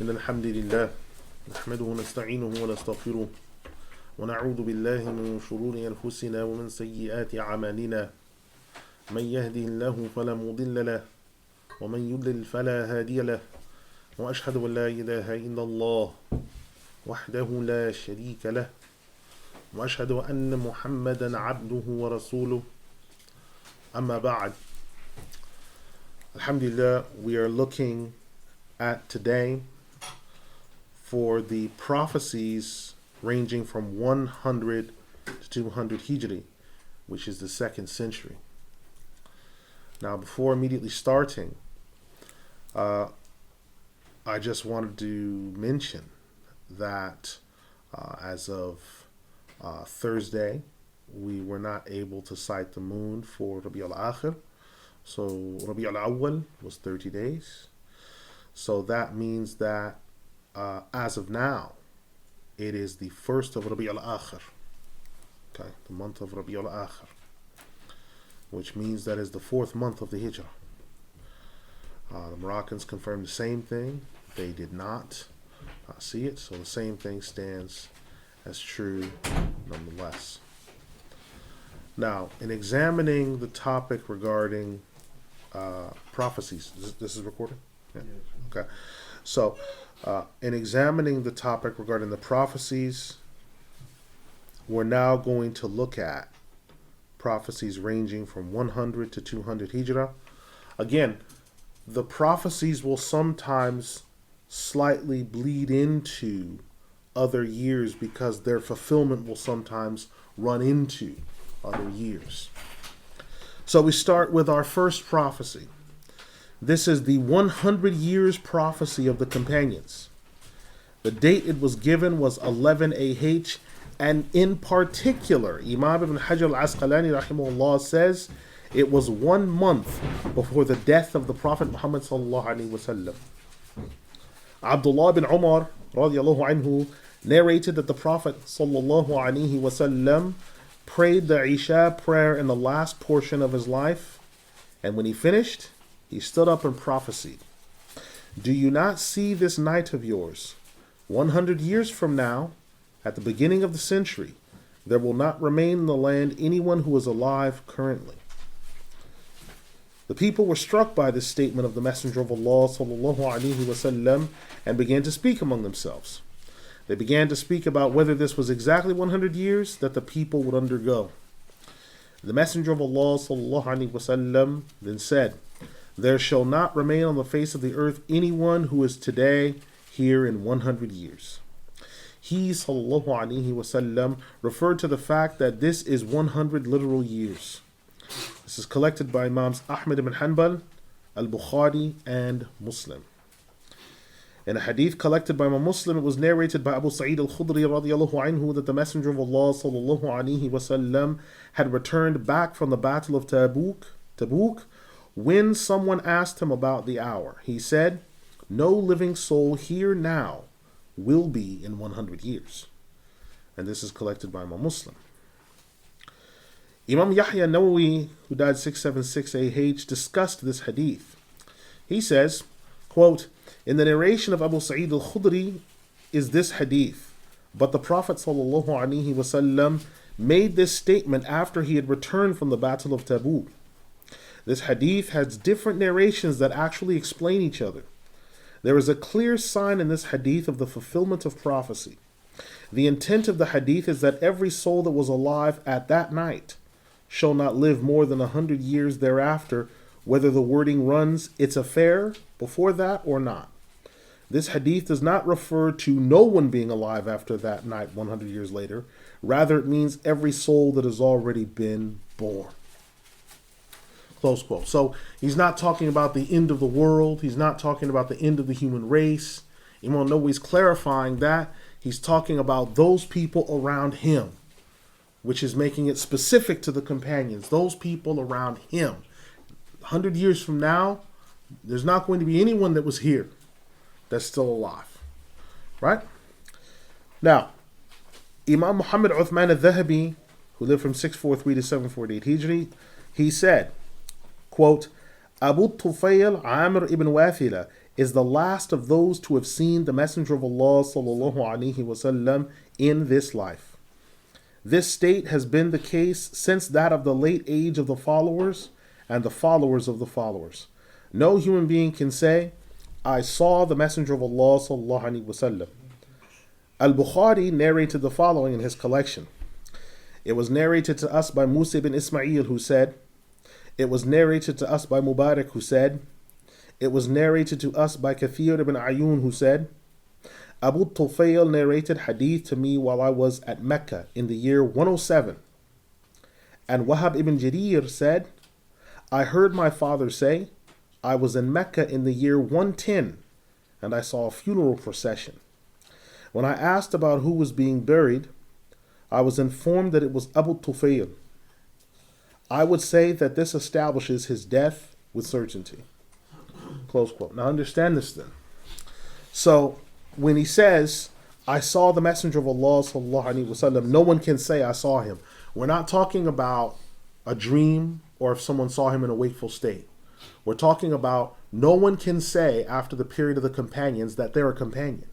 إن الحمد لله نحمده ونستعينه ونستغفره ونعوذ بالله من شرور أنفسنا ومن سيئات أعمالنا من يهده الله فلا مضل له ومن يضلل فلا هادي له وأشهد أن لا إله إلا الله وحده لا شريك له وأشهد أن محمدا عبده ورسوله أما بعد. Alhamdulillah, we are looking at today for the prophecies ranging from 100 to 200 Hijri, which is the 2nd century. Now, before immediately starting, I just wanted to mention that as of Thursday, we were not able to sight the moon for Rabi al-Akhir. So Rabi al-Awwal was 30 days. So that means that as of now, it is the 1st of Rabi al-Akhir. Okay, the month of Rabi al-Akhir, which means that is the 4th month of the Hijrah. The Moroccans confirmed the same thing. They did not see it, so the same thing stands as true nonetheless. Now, in examining the topic regarding prophecies, this is recorded? Yeah. Okay. So, in examining the topic regarding the prophecies, we're now going to look at prophecies ranging from 100 to 200 Hijrah. Again, the prophecies will sometimes slightly bleed into other years because their fulfillment will sometimes run into other years. So we start with our first prophecy. This is the 100 years prophecy of the companions. The date it was given was 11 AH, and in particular, Imam ibn Hajj al-Asqalani rahimahullah says it was 1 month before the death of the Prophet Muhammad sallallahu alaihi wasallam. Abdullah bin Umar radiyallahu anhu narrated that the Prophet sallallahu alaihi wasallam prayed the Isha prayer in the last portion of his life, and when he finished, he stood up and prophesied, "Do you not see this night of yours? 100 years from now, at the beginning of the century, there will not remain in the land anyone who is alive currently." The people were struck by this statement of the Messenger of Allah sallallahu alaihi wasallam and began to speak among themselves. They began to speak about whether this was exactly 100 years that the people would undergo. The Messenger of Allah sallallahu alaihi wasallam then said, "There shall not remain on the face of the earth anyone who is today here in 100 years." He sallallahu alaihi wasallam referred to the fact that this is 100 literal years. This is collected by Imams Ahmad ibn Hanbal, Al-Bukhari, and Muslim. In a hadith collected by Imam Muslim, it was narrated by Abu Sa'id al-Khudri radiyallahu anhu that the Messenger of Allah sallallahu alaihi wasallam had returned back from the Battle of Tabuk when someone asked him about the hour. He said, "No living soul here now will be in 100 years." And this is collected by Imam Muslim. Imam Yahya Nawawi, who died 676 AH, discussed this hadith. He says, quote, "In the narration of Abu Sa'id al-Khudri is this hadith, but the Prophet sallallahu alaihi wasallam made this statement after he had returned from the Battle of Tabuk. This hadith has different narrations that actually explain each other. There is a clear sign in this hadith of the fulfillment of prophecy. The intent of the hadith is that every soul that was alive at that night shall not live more than 100 years thereafter, whether the wording runs its affair before that or not. This hadith does not refer to no one being alive after that night 100 years later. Rather, it means every soul that has already been born." Close quote. So he's not talking about the end of the world. He's not talking about the end of the human race. Imam Nawawi's clarifying that he's talking about those people around him, which is making it specific to the companions, those people around him. 100 years from now, there's not going to be anyone that was here that's still alive. Right? Now, Imam Muhammad Uthman al-Dhahabi, who lived from 643 to 748 Hijri, he said, quote, "Abu Tufayl Amr ibn Wathila is the last of those to have seen the Messenger of Allah sallallahu alaihi wasallam in this life. This state has been the case since that of the late age of the followers and the followers of the followers. No human being can say, I saw the Messenger of Allah sallallahu alaihi wasallam. Al-Bukhari narrated the following in his collection. It was narrated to us by Musa ibn Ismail, who said, it was narrated to us by Mubarak, who said, it was narrated to us by Kathir ibn Ayun, who said, Abu Tufayl narrated hadith to me while I was at Mecca in the year 107. And Wahab ibn Jarir said, I heard my father say, I was in Mecca in the year 110, and I saw a funeral procession. When I asked about who was being buried, I was informed that it was Abu Tufayl. I would say that this establishes his death with certainty. Close quote. Now understand this then. So when he says, I saw the Messenger of Allah sallallahu alaihi wasallam, no one can say I saw him. We're not talking about a dream or if someone saw him in a wakeful state. We're talking about no one can say after the period of the companions that they're a companion.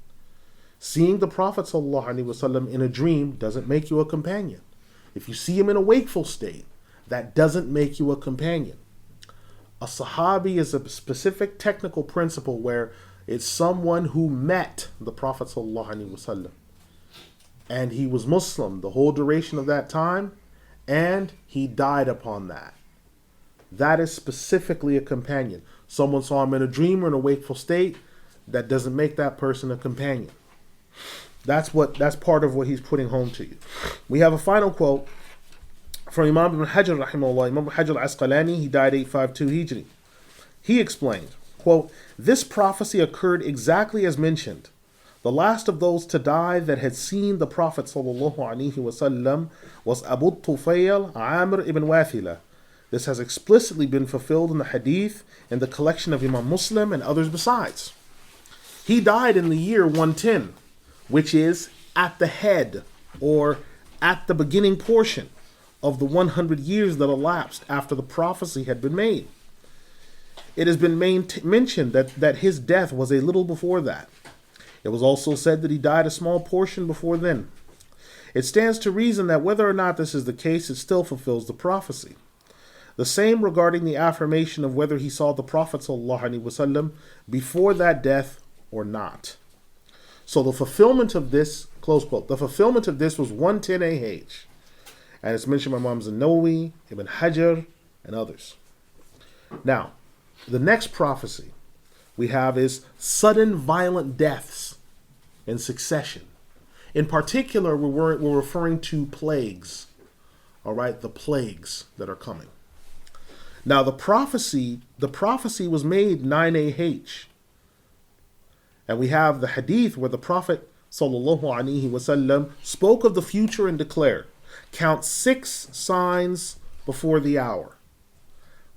Seeing the Prophet ﷺ in a dream doesn't make you a companion. If you see him in a wakeful state, that doesn't make you a companion. A Sahabi is a specific technical principle where it's someone who met the Prophet ﷺ. And he was Muslim the whole duration of that time, and he died upon that. That is specifically a companion. Someone saw him in a dream or in a wakeful state, that doesn't make that person a companion. That's part of what he's putting home to you. We have a final quote from Imam ibn Hajj rahimahullah. Imam ibn Hajj al-Asqalani, he died 852 Hijri. He explained, quote, this prophecy occurred exactly as mentioned. The last of those to die that had seen the Prophet sallallahu alaihi wasallam was Abu Tufayl Amr ibn Wathila. This has explicitly been fulfilled in the Hadith in the collection of Imam Muslim and others besides. He died in the year 110, which is at the head or at the beginning portion of the 100 years that elapsed after the prophecy had been made. It has been mentioned that his death was a little before that. It was also said that he died a small portion before then. It stands to reason that whether or not this is the case, it still fulfills the prophecy. The same regarding the affirmation of whether he saw the Prophet ﷺ before that death or not. So the fulfillment of this, close quote, the fulfillment of this was 110 AH. And it's mentioned by Imam Nawawi, Ibn Hajar, and others. Now, the next prophecy we have is sudden violent deaths in succession. In particular, we're referring to plagues. All right, the plagues that are coming. Now, the prophecy was made 9 AH. And we have the hadith where the Prophet sallallahu alaihi wasallam spoke of the future and declared, count 6 signs before the hour.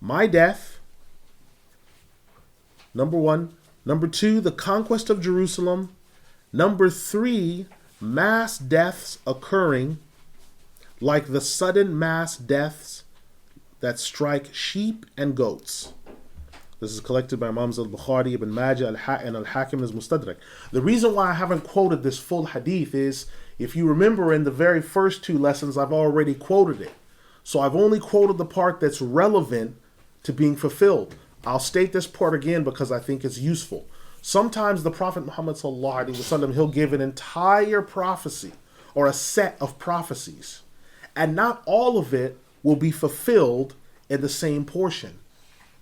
My death, number 1. Number 2, the conquest of Jerusalem. Number 3, mass deaths occurring, like the sudden mass deaths that strike sheep and goats. This is collected by Imams al-Bukhari, Ibn Majah, and Al-Hakim as Mustadrak. The reason why I haven't quoted this full hadith is, if you remember in the very first 2 lessons, I've already quoted it. So I've only quoted the part that's relevant to being fulfilled. I'll state this part again because I think it's useful. Sometimes the Prophet Muhammad sallallahu alaihi wasallam, he'll give an entire prophecy or a set of prophecies, and not all of it will be fulfilled in the same portion.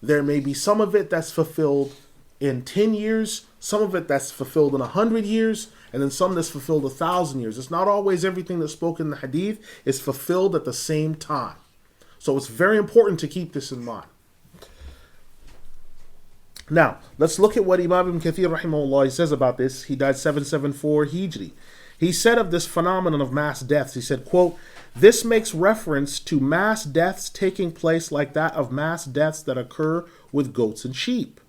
There may be some of it that's fulfilled in 10 years, some of it that's fulfilled in 100 years, and then some that's fulfilled 1,000 years. It's not always everything that's spoken in the hadith is fulfilled at the same time. So it's very important to keep this in mind. Now, let's look at what Imam Ibn Kathir rahimahullah says about this. He died 774 Hijri. He said of this phenomenon of mass deaths, he said, quote, this makes reference to mass deaths taking place like that of mass deaths that occur with goats and sheep.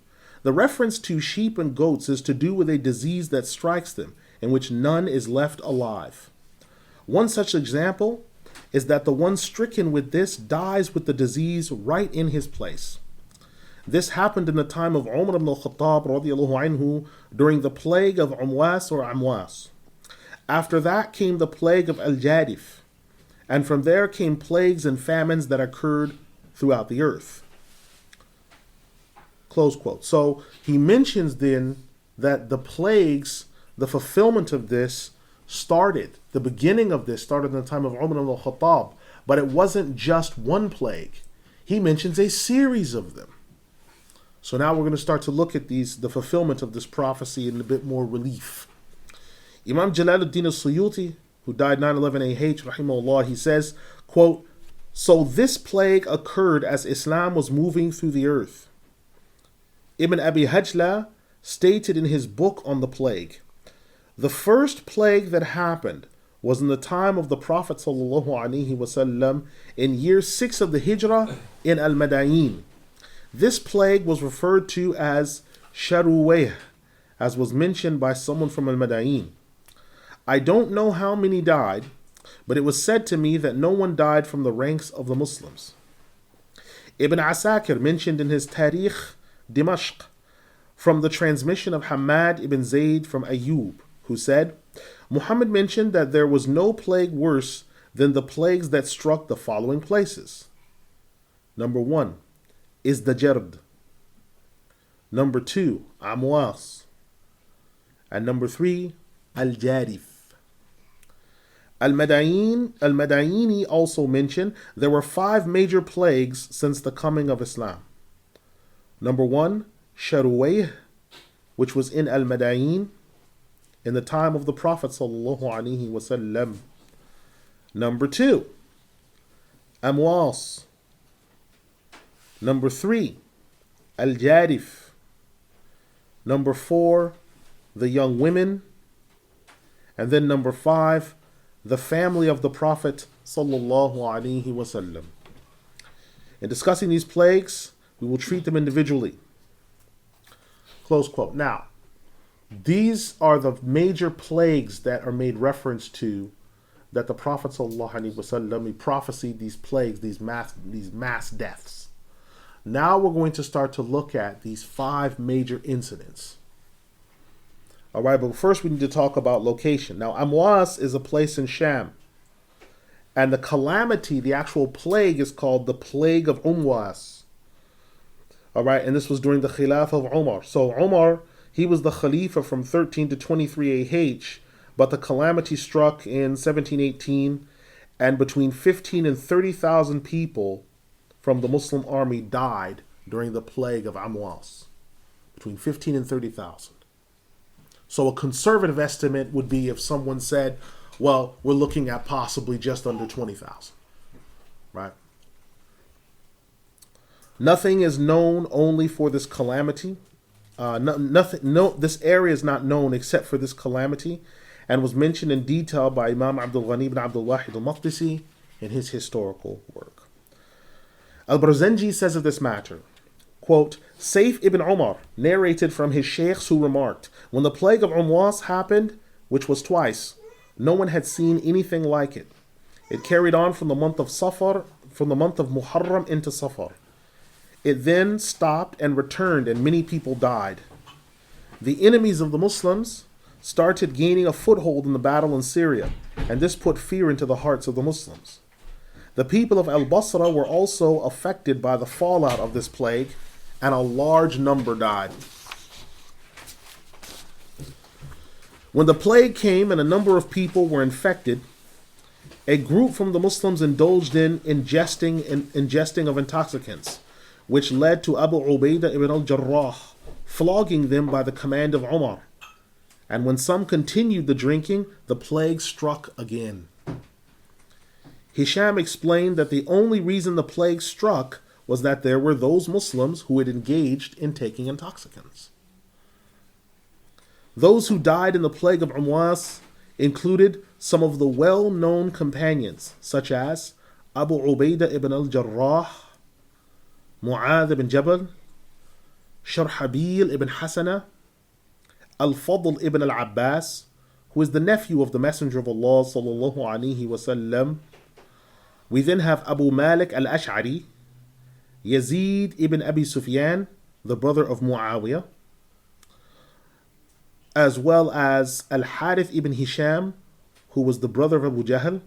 The reference to sheep and goats is to do with a disease that strikes them, in which none is left alive. One such example is that the one stricken with this dies with the disease right in his place. This happened in the time of Umar ibn al-Khattab radiallahu anhu during the plague of Umwas or Amwas. After that came the plague of Al-Jadif, and from there came plagues and famines that occurred throughout the earth. Close quote. So he mentions then that the plagues, the fulfillment of this the beginning of this started in the time of Umar ibn al-Khattab, but it wasn't just one plague. He mentions a series of them. So now we're going to start to look at the fulfillment of this prophecy in a bit more relief. Imam Jalaluddin al-Suyuti, who died 911 AH, rahimahullah, he says, quote, "So this plague occurred as Islam was moving through the earth." Ibn Abi Hajla stated in his book on the plague, "The first plague that happened was in the time of the Prophet ﷺ in year 6 of the Hijrah in Al-Madain. This plague was referred to as Sharuwayh, as was mentioned by someone from Al-Madain. I don't know how many died, but it was said to me that no one died from the ranks of the Muslims." Ibn Asakir mentioned in his Tarikh Dimashq from the transmission of Hamad ibn Zayd from Ayyub, who said, Muhammad mentioned that there was no plague worse than the plagues that struck the following places. Number 1 is the Jard. Number 2, Amwas. And number 3, Al-Jarif. Al-Madaini also mentioned there were 5 major plagues since the coming of Islam. Number 1, Sharuwayh, which was in Al-Madain in the time of the Prophet ﷺ. Number 2, Amwas. Number 3, Al-Jarif. Number 4, the young women. And then number 5, the family of the Prophet ﷺ. In discussing these plagues, we will treat them individually. Close quote. Now, these are the major plagues that are made reference to, that the Prophet ﷺ prophesied these plagues, these mass deaths. Now we're going to start to look at these 5 major incidents. All right, but first we need to talk about location. Now, Amwas is a place in Sham, and the calamity, the actual plague, is called the plague of Umwas. All right, and this was during the Khilafah of Umar. So Umar, he was the Khalifa from 13 to 23 AH, but the calamity struck in 1718, and between 15 and 30,000 people from the Muslim army died during the plague of Amwas. Between 15 and 30,000. So a conservative estimate would be if someone said, well, we're looking at possibly just under 20,000, right? Nothing is known only for this calamity. This area is not known except for this calamity, and was mentioned in detail by Imam Abdul Ghani ibn Abdul Wahid al-Maqdisi in his historical work. Al-Barzanji says of this matter, quote, Saif ibn Umar narrated from his sheikhs who remarked, when the plague of Umwas happened, which was twice, no one had seen anything like it. It carried on from the month of Muharram into Safar. It then stopped and returned, and many people died. The enemies of the Muslims started gaining a foothold in the battle in Syria, and this put fear into the hearts of the Muslims. The people of Al-Basra were also affected by the fallout of this plague, and a large number died. When the plague came and a number of people were infected, a group from the Muslims indulged in ingesting of intoxicants, which led to Abu Ubaidah ibn al-Jarrah flogging them by the command of Umar. And when some continued the drinking, the plague struck again. Hisham explained that the only reason the plague struck was that there were those Muslims who had engaged in taking intoxicants. Those who died in the plague of Umwas included some of the well-known companions, such as Abu Ubaidah ibn al-Jarrah, Mu'adh ibn Jabal, Sharhabil ibn Hasana, Al-Fadl ibn al-Abbas, who is the nephew of the Messenger of Allah sallallahu alaihi wasallam. We then have Abu Malik al-Ash'ari, Yazid ibn Abi Sufyan, the brother of Muawiyah, as well as Al-Harith ibn Hisham, who was the brother of Abu Jahl,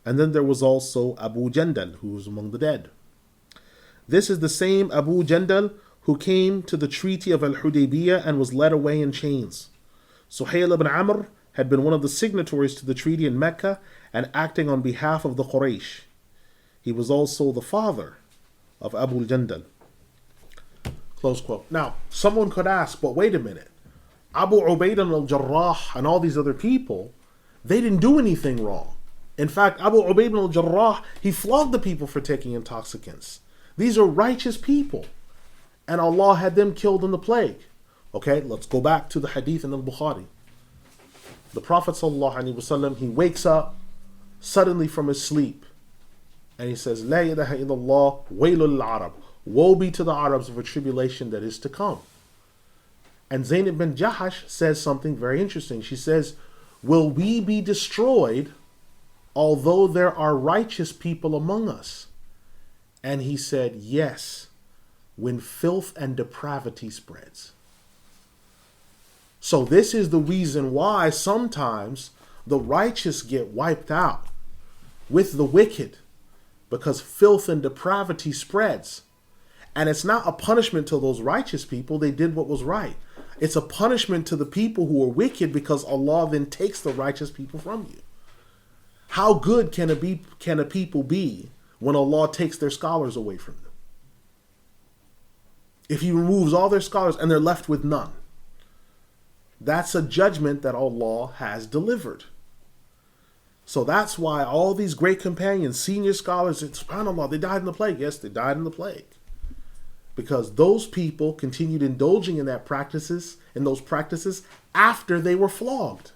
and then there was also Abu Jandal, who was among the dead. This is the same Abu Jandal who came to the Treaty of Al-Hudaybiyah and was led away in chains. Suhail ibn Amr had been one of the signatories to the treaty in Mecca and acting on behalf of the Quraysh. He was also the father of Abu Jandal. Close quote. Now, someone could ask, but wait a minute. Abu Ubaidah al-Jarrah and all these other people, they didn't do anything wrong. In fact, Abu Ubaidah al-Jarrah, he flogged the people for taking intoxicants. These are righteous people. And Allah had them killed in the plague. Okay, let's go back to the Hadith in Al-Bukhari. The Prophet ﷺ, he wakes up suddenly from his sleep. And he says, La ilaha illallah, waylul al-Arab. Woe be to the Arabs of a tribulation that is to come. And Zaynab bin Jahash says something very interesting. She says, will we be destroyed although there are righteous people among us? And he said, yes, when filth and depravity spreads. So this is the reason why sometimes the righteous get wiped out with the wicked, because filth and depravity spreads. And it's not a punishment to those righteous people. They did what was right. It's a punishment to the people who are wicked, because Allah then takes the righteous people from you. How good can a people be when Allah takes their scholars away from them? If He removes all their scholars and they're left with none, that's a judgment that Allah has delivered. So that's why all these great companions, senior scholars, subhanAllah, they died in the plague. Yes, they died in the plague. Because those people continued indulging in those practices after they were flogged.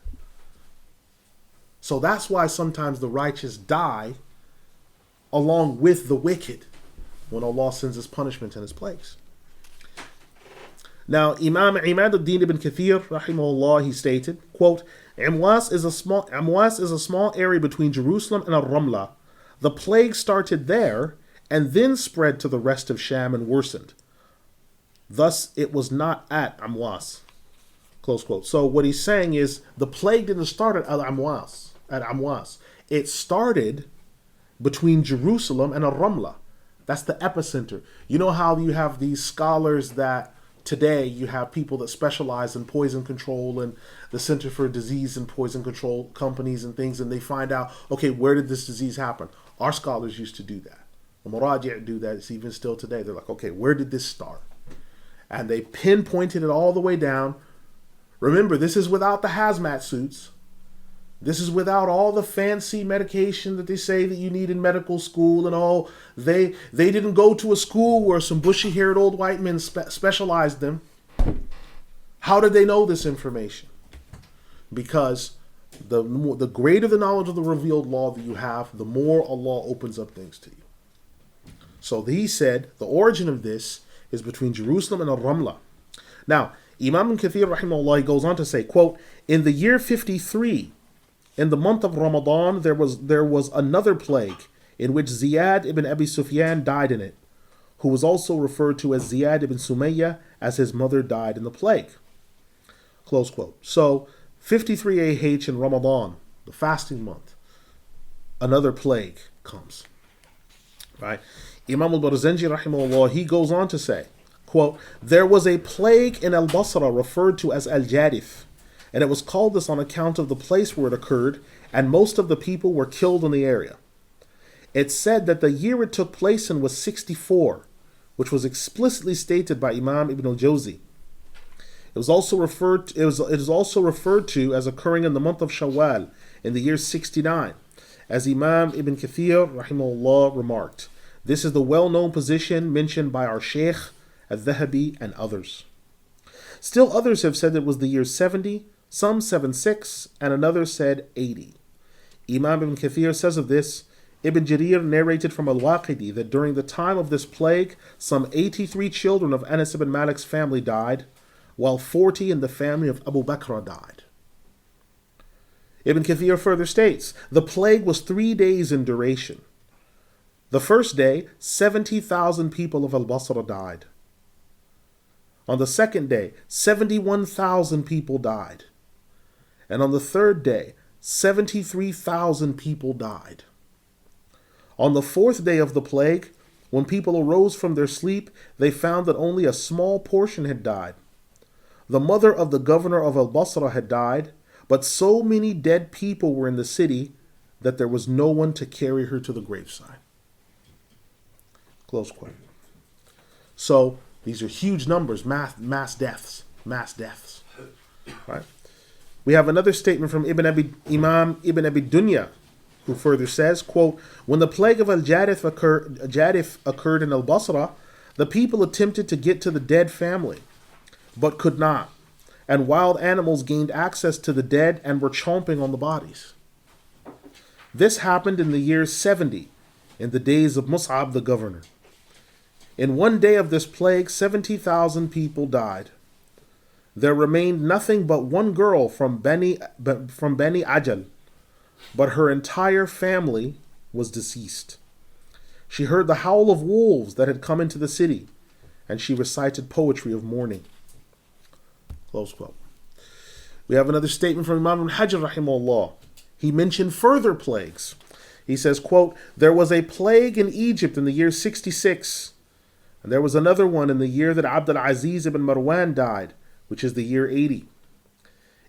So that's why sometimes the righteous die along with the wicked when Allah sends His punishment and His plagues. Now, Imam Imad al-Din ibn Kathir, rahimahullah, he stated, quote, Amwas is a small area between Jerusalem and Al-Ramla. The plague started there and then spread to the rest of Sham and worsened. Thus, it was not at Amwas. Close quote. So what he's saying is the plague didn't start at Amwas. It started between Jerusalem and Al-Ramla. That's the epicenter. You know how you have these scholars that today you have people that specialize in poison control and the Center for Disease and Poison Control companies and things, and they find out, okay, where did this disease happen? Our scholars used to do that. The Muraji' do that. It's even still today. They're like, okay, where did this start? And they pinpointed it all the way down. Remember, this is without the hazmat suits. This is without all the fancy medication that they say that you need in medical school and all. They didn't go to a school where some bushy-haired old white men specialized them. How did they know this information? Because the greater the knowledge of the revealed law that you have, the more Allah opens up things to you. So he said the origin of this is between Jerusalem and Al-Ramla. Now, Imam ibn Kathir, rahimahullah, goes on to say, quote, in the year 53, in the month of Ramadan, there was another plague in which Ziyad ibn Abi Sufyan died in it, who was also referred to as Ziyad ibn Sumayyah, as his mother died in the plague. Close quote. So, 53 AH in Ramadan, the fasting month, another plague comes. Right? Imam al-Barzanji, rahimahullah, he goes on to say, quote, there was a plague in Al-Basra referred to as Al-Jadif, and it was called this on account of the place where it occurred, and most of the people were killed in the area. It's said that the year it took place in was 64, which was explicitly stated by Imam Ibn al-Jawzi. It is also referred to as occurring in the month of Shawwal in the year 69, as Imam Ibn Kathir, rahimahullah, remarked. This is the well-known position mentioned by our Shaikh, Al-Dhahabi, and others. Still others have said it was the year 70, some 76, and another said 80. Imam Ibn Kathir says of this, Ibn Jarir narrated from Al-Waqidi that during the time of this plague, some 83 children of Anas ibn Malik's family died, while 40 in the family of Abu Bakr died. Ibn Kathir further states, the plague was 3 days in duration. The first day, 70,000 people of Al-Basra died. On the second day, 71,000 people died. And on the third day, 73,000 people died. On the fourth day of the plague, when people arose from their sleep, they found that only a small portion had died. The mother of the governor of Al-Basra had died, but so many dead people were in the city that there was no one to carry her to the graveside. Close quote. So these are huge numbers, mass deaths. Right? We have another statement from Imam Ibn Abi Dunya, who further says, quote, when the plague of Al-Jadith occurred in Al-Basra, the people attempted to get to the dead family, but could not, and wild animals gained access to the dead and were chomping on the bodies. This happened in the year 70, in the days of Mus'ab the governor. In one day of this plague, 70,000 people died. There remained nothing but one girl from Bani Ajal, but her entire family was deceased. She heard the howl of wolves that had come into the city, and she recited poetry of mourning. Close quote. We have another statement from Imam Al-Hajj rahimahullah. He mentioned further plagues. He says, quote, there was a plague in Egypt in the year 66, and there was another one in the year that Abd al-Aziz ibn Marwan died, which is the year 80.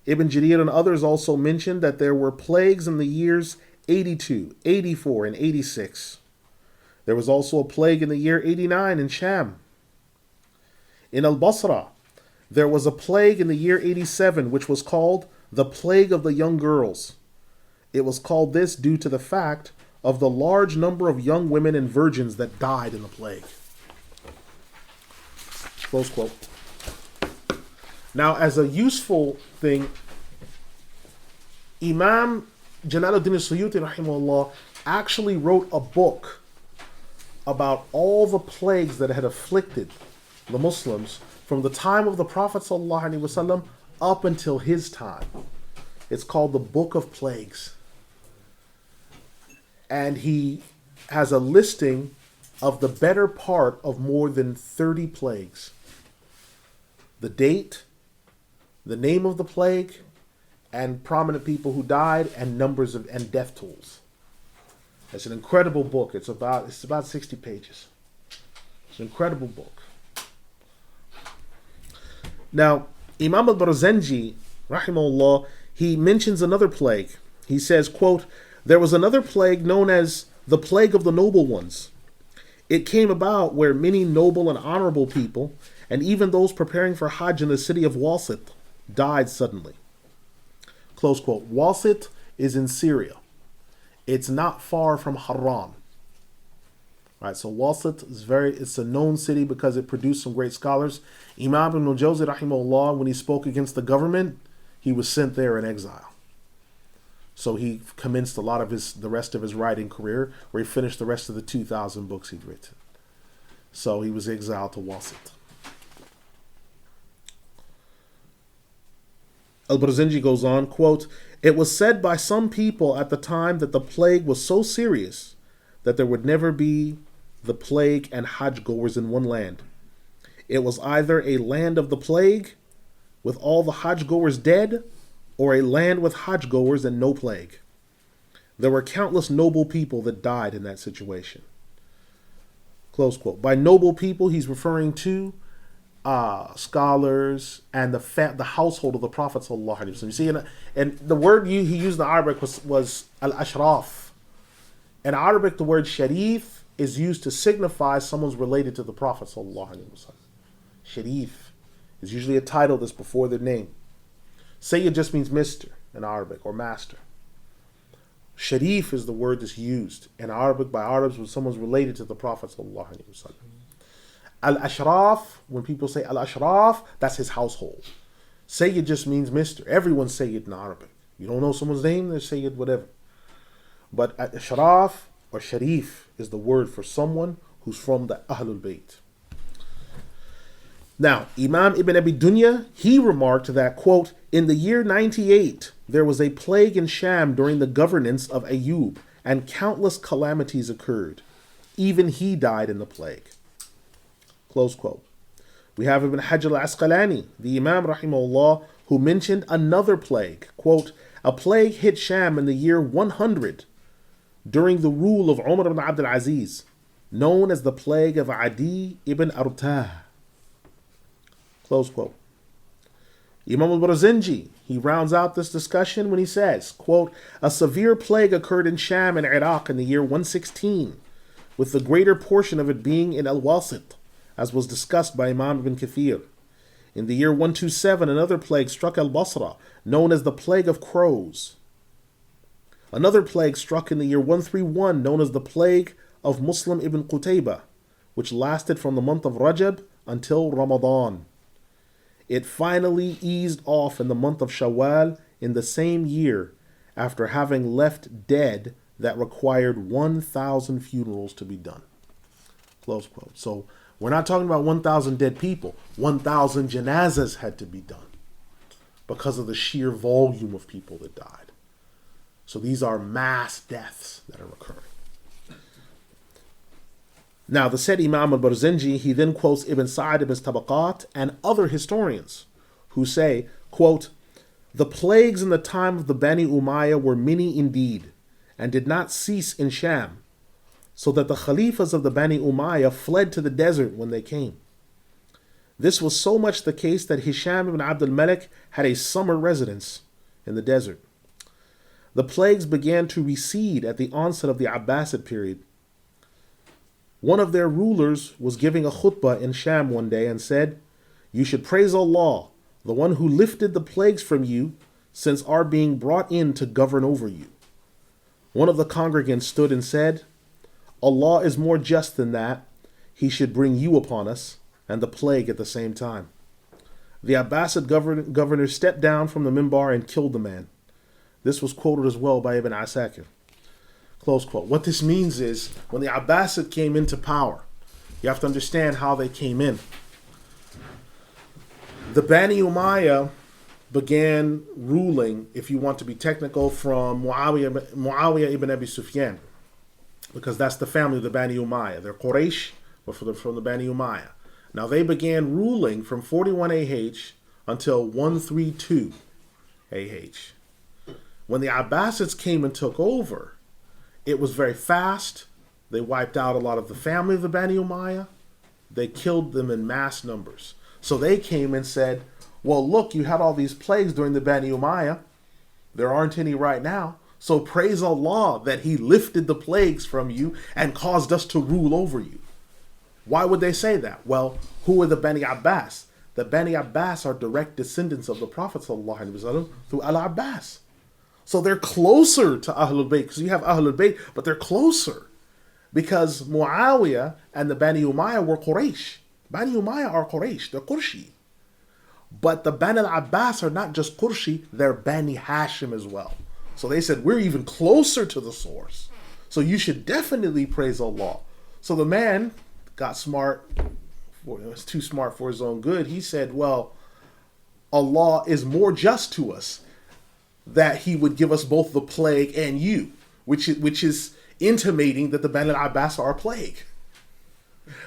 Ibn Jarir and others also mentioned that there were plagues in the years 82, 84, and 86. There was also a plague in the year 89 in Sham. In Al-Basra, there was a plague in the year 87, which was called the Plague of the Young Girls. It was called this due to the fact of the large number of young women and virgins that died in the plague. Close quote. Now, as a useful thing, Imam Jalaluddin al-Suyuti rahimahullah actually wrote a book about all the plagues that had afflicted the Muslims from the time of the Prophet ﷺ up until his time. It's called the Book of Plagues. And he has a listing of the better part of more than 30 plagues. The date, the name of the plague, and prominent people who died, and numbers of and death tolls. It's an incredible book. It's about 60 pages. It's an incredible book. Now, Imam al-Barzanji, rahimahullah, he mentions another plague. He says, quote, there was another plague known as the plague of the noble ones. It came about where many noble and honorable people, and even those preparing for Hajj in the city of Wasit, died suddenly. Close quote. Wasit is in Syria. It's not far from Haran. Right, so Wasit is it's a known city because it produced some great scholars. Imam ibn al-Jawzi rahimahullah, when he spoke against the government, he was sent there in exile. So he commenced a lot of the rest of his writing career, where he finished the rest of the 2,000 books he'd written. So he was exiled to Wasit. Al-Barzanji goes on, quote, it was said by some people at the time that the plague was so serious that there would never be the plague and Hajj goers in one land. It was either a land of the plague with all the Hajj goers dead, or a land with Hajj goers and no plague. There were countless noble people that died in that situation. Close quote. By noble people, he's referring to scholars and the household of the Prophet sallallahu alaihi wasallam. You see, and the word he used in Arabic was al-ashraf. In Arabic, the word sharif is used to signify someone's related to the Prophet sallallahu alaihi wasallam. Sharif is usually a title that's before their name. Sayyid just means Mr. in Arabic, or master. Sharif is the word that's used in Arabic by Arabs when someone's related to the Prophet sallallahu alaihi wasallam. Al-Ashraf, when people say Al-Ashraf, that's his household. Sayyid just means Mr. Everyone's Sayyid in Arabic. You don't know someone's name, they're Sayyid whatever. But Ashraf or Sharif is the word for someone who's from the Ahlul Bayt. Now, Imam Ibn Abi Dunya, he remarked that, quote, in the year 98, there was a plague in Sham during the governance of Ayyub, and countless calamities occurred. Even he died in the plague. Close quote. We have Ibn Hajj al-Asqalani, the Imam rahimahullah, who mentioned another plague. Quote, a plague hit Sham in the year 100 during the rule of Umar ibn Abdul Aziz, known as the plague of Adi ibn Artah. Close quote. Imam al-Barzanji, he rounds out this discussion when he says, quote, a severe plague occurred in Sham and Iraq in the year 116, with the greater portion of it being in Al-Wasit, as was discussed by Imam ibn Kathir. In the year 127, another plague struck Al-Basra, known as the Plague of Crows. Another plague struck in the year 131, known as the Plague of Muslim ibn Qutaybah, which lasted from the month of Rajab until Ramadan. It finally eased off in the month of Shawwal in the same year, after having left dead that required 1,000 funerals to be done. Close quote. So we're not talking about 1,000 dead people. 1,000 janazas had to be done because of the sheer volume of people that died. So these are mass deaths that are occurring. Now, the said Imam al-Barzanji, he then quotes Ibn Sa'd ibn Tabaqat and other historians who say, quote, the plagues in the time of the Bani Umayyah were many indeed, and did not cease in Sham, so that the Khalifas of the Bani Umayyah fled to the desert when they came. This was so much the case that Hisham ibn Abd al-Malik had a summer residence in the desert. The plagues began to recede at the onset of the Abbasid period. One of their rulers was giving a khutbah in Sham one day and said, you should praise Allah, the one who lifted the plagues from you since our being brought in to govern over you. One of the congregants stood and said, Allah is more just than that. He should bring you upon us and the plague at the same time. The Abbasid governor stepped down from the mimbar and killed the man. This was quoted as well by Ibn Asakir. Close quote. What this means is, when the Abbasid came into power, you have to understand how they came in. The Bani Umayyah began ruling, if you want to be technical, from Muawiyah ibn Abi Sufyan, because that's the family of the Bani Umayyah. They're Quraysh, but from the Bani Umayyah. Now they began ruling from 41 AH until 132 AH. When the Abbasids came and took over, it was very fast. They wiped out a lot of the family of the Bani Umayyah. They killed them in mass numbers. So they came and said, well, look, you had all these plagues during the Bani Umayyah. There aren't any right now. So praise Allah that He lifted the plagues from you and caused us to rule over you. Why would they say that? Well, who are the Bani Abbas? The Bani Abbas are direct descendants of the Prophet ﷺ through Al-Abbas. So they're closer to Ahlul Bayt, because you have Ahlul Bayt, but they're closer. Because Muawiyah and the Bani Umayyah were Quraysh. Bani Umayyah are Quraysh, they're Qurshi. But the Bani al-Abbas are not just Qurshi, they're Bani Hashim as well. So they said, we're even closer to the source. So you should definitely praise Allah. So the man got smart, was too smart for his own good. He said, well, Allah is more just to us, that He would give us both the plague and you, which is intimating that the Bani al-Abbas are a plague.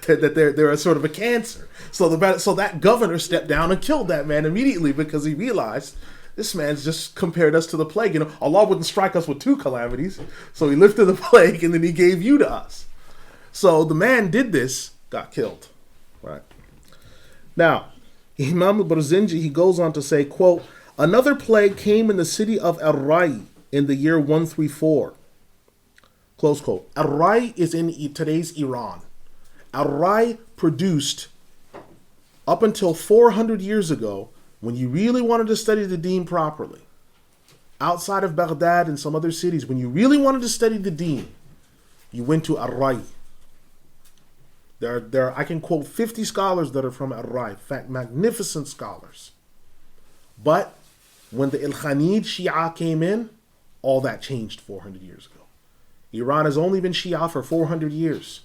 That they're a sort of a cancer. So that governor stepped down and killed that man immediately, because he realized this man's just compared us to the plague. You know, Allah wouldn't strike us with two calamities. So He lifted the plague and then He gave you to us. So the man did this, got killed. Right. Now, Imam al-Barzanji, he goes on to say, quote, another plague came in the city of Ar-Rai in the year 134. Close quote. Ar-Rai is in today's Iran. Ar-Rai produced, up until 400 years ago, when you really wanted to study the deen properly, outside of Baghdad and some other cities, when you really wanted to study the deen, you went to Ar-Rai. I can quote 50 scholars that are from Ar-Rai, in fact, magnificent scholars. But when the Al-Khanid Shia came in, all that changed 400 years ago. Iran has only been Shia for 400 years.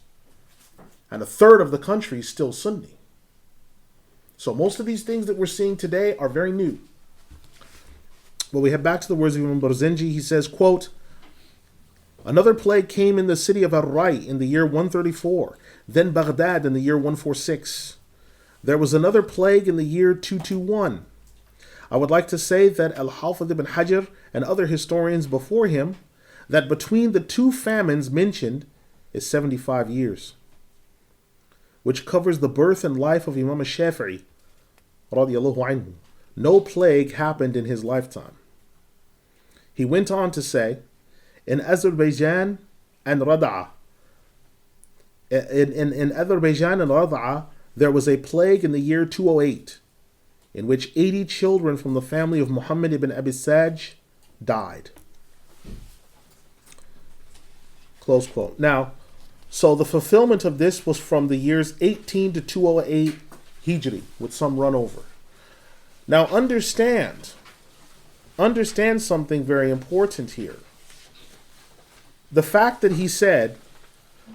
And a third of the country is still Sunni. So most of these things that we're seeing today are very new. But we head back to the words of Imam Barzanji. He says, quote, Another plague came in the city of Ar-Rai in the year 134, then Baghdad in the year 146. There was another plague in the year 221. I would like to say that Al-Hafidh ibn Hajar and other historians before him, that between the two famines mentioned is 75 years, which covers the birth and life of Imam al-Shafi'i, radiallahu anhu. No plague happened in his lifetime. He went on to say, in Azerbaijan and Rada'a, in Azerbaijan and Rada'a, there was a plague in the year 208, in which 80 children from the family of Muhammad ibn Abi Saj died. Close quote. Now, so the fulfillment of this was from the years 18 to 208 Hijri, with some run over. Now understand something very important here. The fact that he said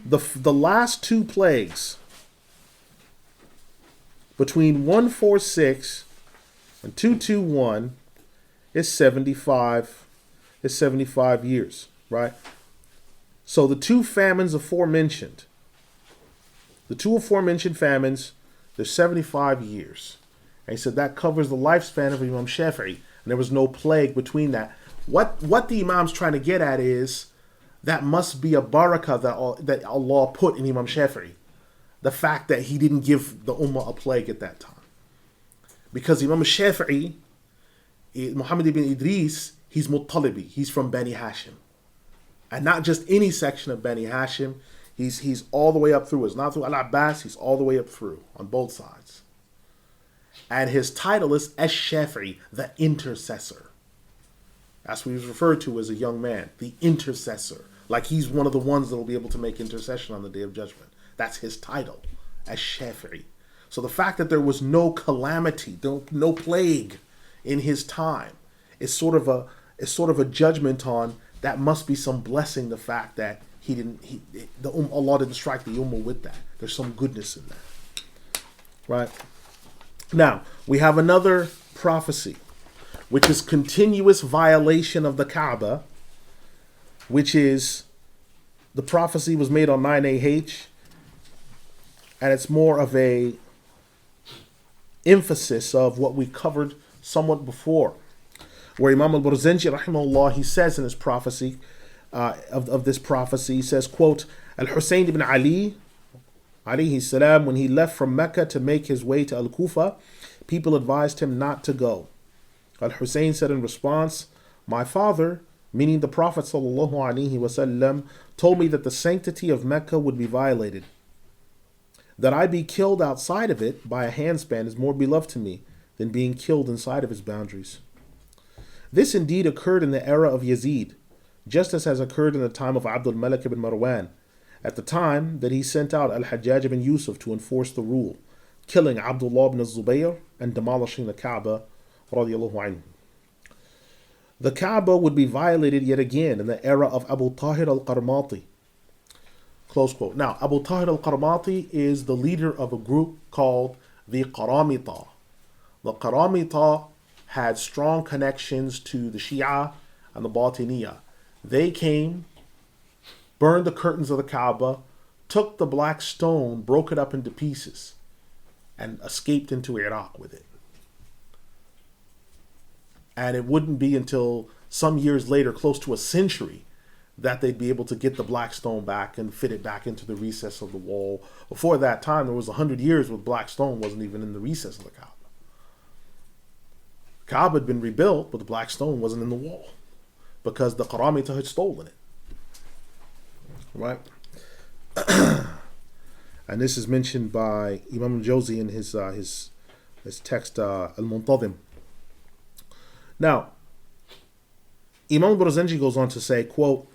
the last two plagues between 146 and 221 is 75 years, right? So the two famines aforementioned, famines, they're 75 years. And he said that covers the lifespan of Imam Shafi'i, and there was no plague between that. What the Imam's trying to get at is that must be a barakah that Allah put in Imam Shafi'i. The fact that he didn't give the Ummah a plague at that time. Because Imam Shafi'i, Muhammad ibn Idris, he's Muttalibi, he's from Bani Hashim. And not just any section of Bani Hashim, he's all the way up through. It's not through Al-Abbas, he's all the way up through, on both sides. And his title is Ash-Shafi'i, the intercessor. That's what he was referred to as a young man, the intercessor. Like he's one of the ones that will be able to make intercession on the Day of Judgment. That's his title, Ash-Shafi'i. So the fact that there was no calamity, no plague in his time, is sort of a judgment on that must be some blessing. The fact that Allah didn't strike the Ummah with that. There's some goodness in that, right? Now we have another prophecy, which is continuous violation of the Kaaba, which is the prophecy was made on 9AH, and it's more of a emphasis of what we covered somewhat before, where Imam al-Barzanji rahimahullah, he says in his prophecy of this prophecy, he says, quote, Al-Husayn ibn Ali alayhi salam, when he left from Mecca to make his way to Al-Kufa, people advised him not to go. Al-Husayn said in response, my father, meaning the Prophet sallallahu alaihi wasallam, told me that the sanctity of Mecca would be violated. That I be killed outside of it by a handspan is more beloved to me than being killed inside of its boundaries. This indeed occurred in the era of Yazid, just as has occurred in the time of Abdul Malik ibn Marwan, at the time that he sent out Al-Hajj ibn Yusuf to enforce the rule, killing Abdullah ibn Zubayr and demolishing the Kaaba, radiallahu anhu. The Kaaba would be violated yet again in the era of Abu Tahir al-Qarmati. Close quote. Now, Abu Tahir al-Qarmati is the leader of a group called the Qaramita. The Qaramita had strong connections to the Shia and the Batiniya. They came, burned the curtains of the Kaaba, took the black stone, broke it up into pieces, and escaped into Iraq with it. And it wouldn't be until some years later, close to a century, that they'd be able to get the black stone back and fit it back into the recess of the wall. Before that time, there was 100 years where black stone wasn't even in the recess of the Kaaba. Kaaba had been rebuilt, but the black stone wasn't in the wall because the Qaramita had stolen it. Right? And this is mentioned by Imam al-Jawzi in his text Al-Muntazim. Now, Imam al-Barzanji goes on to say, quote,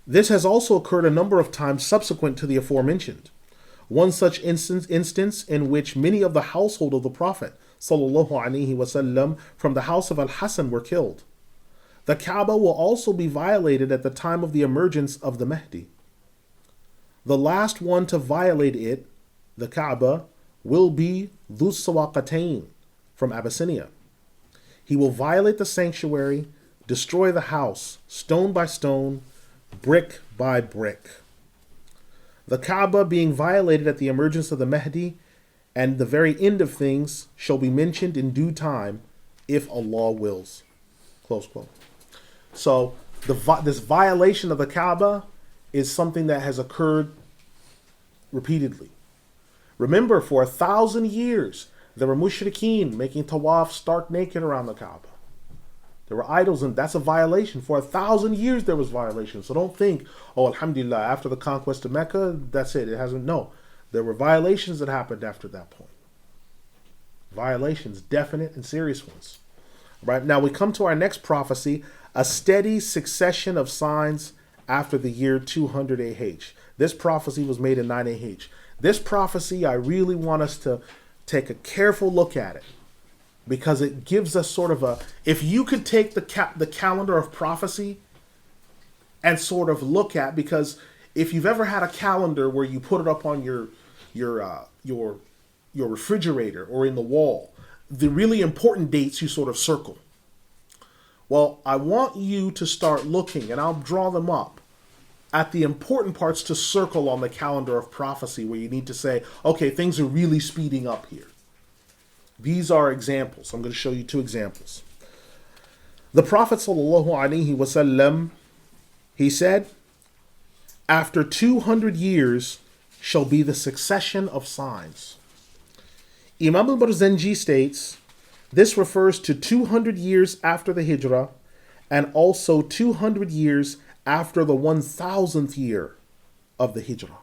this has also occurred a number of times subsequent to the aforementioned. One such instance in which many of the household of the Prophet sallallahu alaihi wasallam from the house of Al-Hasan were killed. The Kaaba will also be violated at the time of the emergence of the Mahdi. The last one to violate it, the Kaaba, will be Dhus Sawaqatain from Abyssinia. He will violate the sanctuary, destroy the house, stone by stone, brick by brick. The Kaaba being violated at the emergence of the Mahdi and the very end of things shall be mentioned in due time if Allah wills. Close quote. So this violation of the Kaaba is something that has occurred repeatedly. Remember, for 1,000 years, there were mushrikeen making tawaf stark naked around the Kaaba. There were idols, and that's a violation. For 1,000 years, there was violation. So don't think, oh, alhamdulillah, after the conquest of Mecca, that's it. It hasn't. No. There were violations that happened after that point. Violations, definite and serious ones. Right now, we come to our next prophecy, a steady succession of signs after the year 200 AH. This prophecy was made in 9 AH. This prophecy, I really want us to take a careful look at it, because it gives us sort of a, if you could take the calendar of prophecy and sort of look at, because if you've ever had a calendar where you put it up on your refrigerator or in the wall, the really important dates you sort of circle. Well, I want you to start looking, and I'll draw them up, at the important parts to circle on the calendar of prophecy where you need to say, okay, things are really speeding up here. These are examples. I'm going to show you 2 examples. The Prophet ﷺ, he said, after 200 years shall be the succession of signs. Imam al-Barzanji states, this refers to 200 years after the Hijrah and also 200 years after the 1000th year of the Hijrah.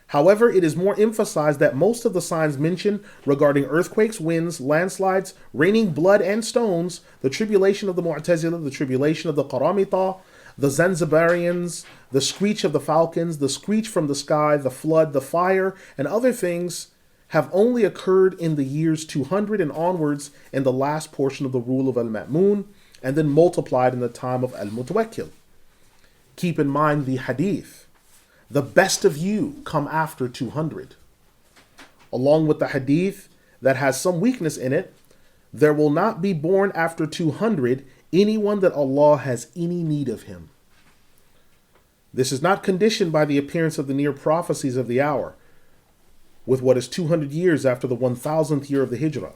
However, it is more emphasized that most of the signs mentioned regarding earthquakes, winds, landslides, raining blood and stones, the tribulation of the Mu'tazila, the tribulation of the Qaramita, the Zanzibarians, the screech of the falcons, the screech from the sky, the flood, the fire, and other things have only occurred in the years 200 and onwards in the last portion of the rule of Al-Ma'mun, and then multiplied in the time of Al-Mutawakkil. Keep in mind the Hadith, the best of you come after 200. Along with the Hadith that has some weakness in it, there will not be born after 200 anyone that Allah has any need of him. This is not conditioned by the appearance of the near prophecies of the hour, with what is 200 years after the 1000th year of the Hijrah.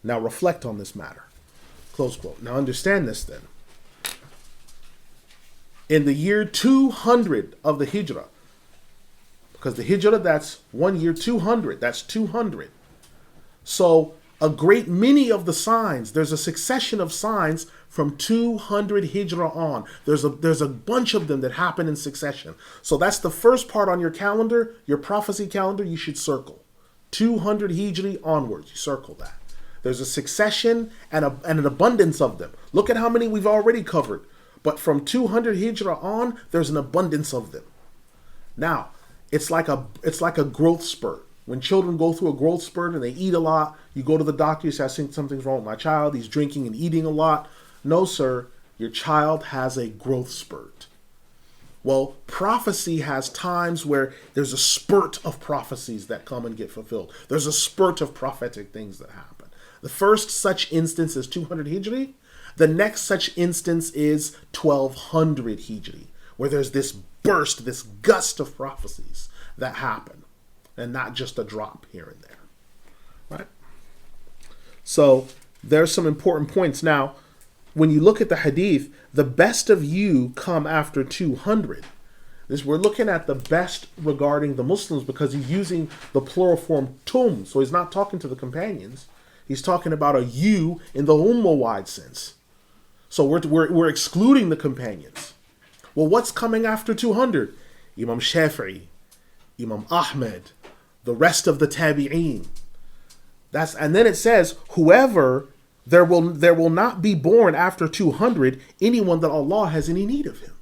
Now reflect on this matter. Close quote. Now understand this then. In the year 200 of the Hijrah, because the Hijrah, that's 1 year, 200, that's 200. So a great many of the signs, there's a succession of signs from 200 Hijrah on. There's a bunch of them that happen in succession. So that's the first part on your calendar, your prophecy calendar, you should circle. 200 Hijri onwards, you circle that. There's a succession and an abundance of them. Look at how many we've already covered. But from 200 Hijrah on, there's an abundance of them. Now, it's like a growth spurt. When children go through a growth spurt and they eat a lot, you go to the doctor, you say, I think something's wrong with my child. He's drinking and eating a lot. No, sir, your child has a growth spurt. Well, prophecy has times where there's a spurt of prophecies that come and get fulfilled. There's a spurt of prophetic things that happen. The first such instance is 200 Hijri. The next such instance is 1200 Hijri, where there's this burst, this gust of prophecies that happen, and not just a drop here and there, right? So there's some important points. Now, when you look at the Hadith, the best of you come after 200. We're looking at the best regarding the Muslims because he's using the plural form tum, so he's not talking to the companions. He's talking about a you in the ummah-wide sense. So we're excluding the companions. Well, what's coming after 200? Imam Shafi'i, Imam Ahmed, the rest of the tabi'een. And then it says, whoever, there will not be born after 200 anyone that Allah has any need of him.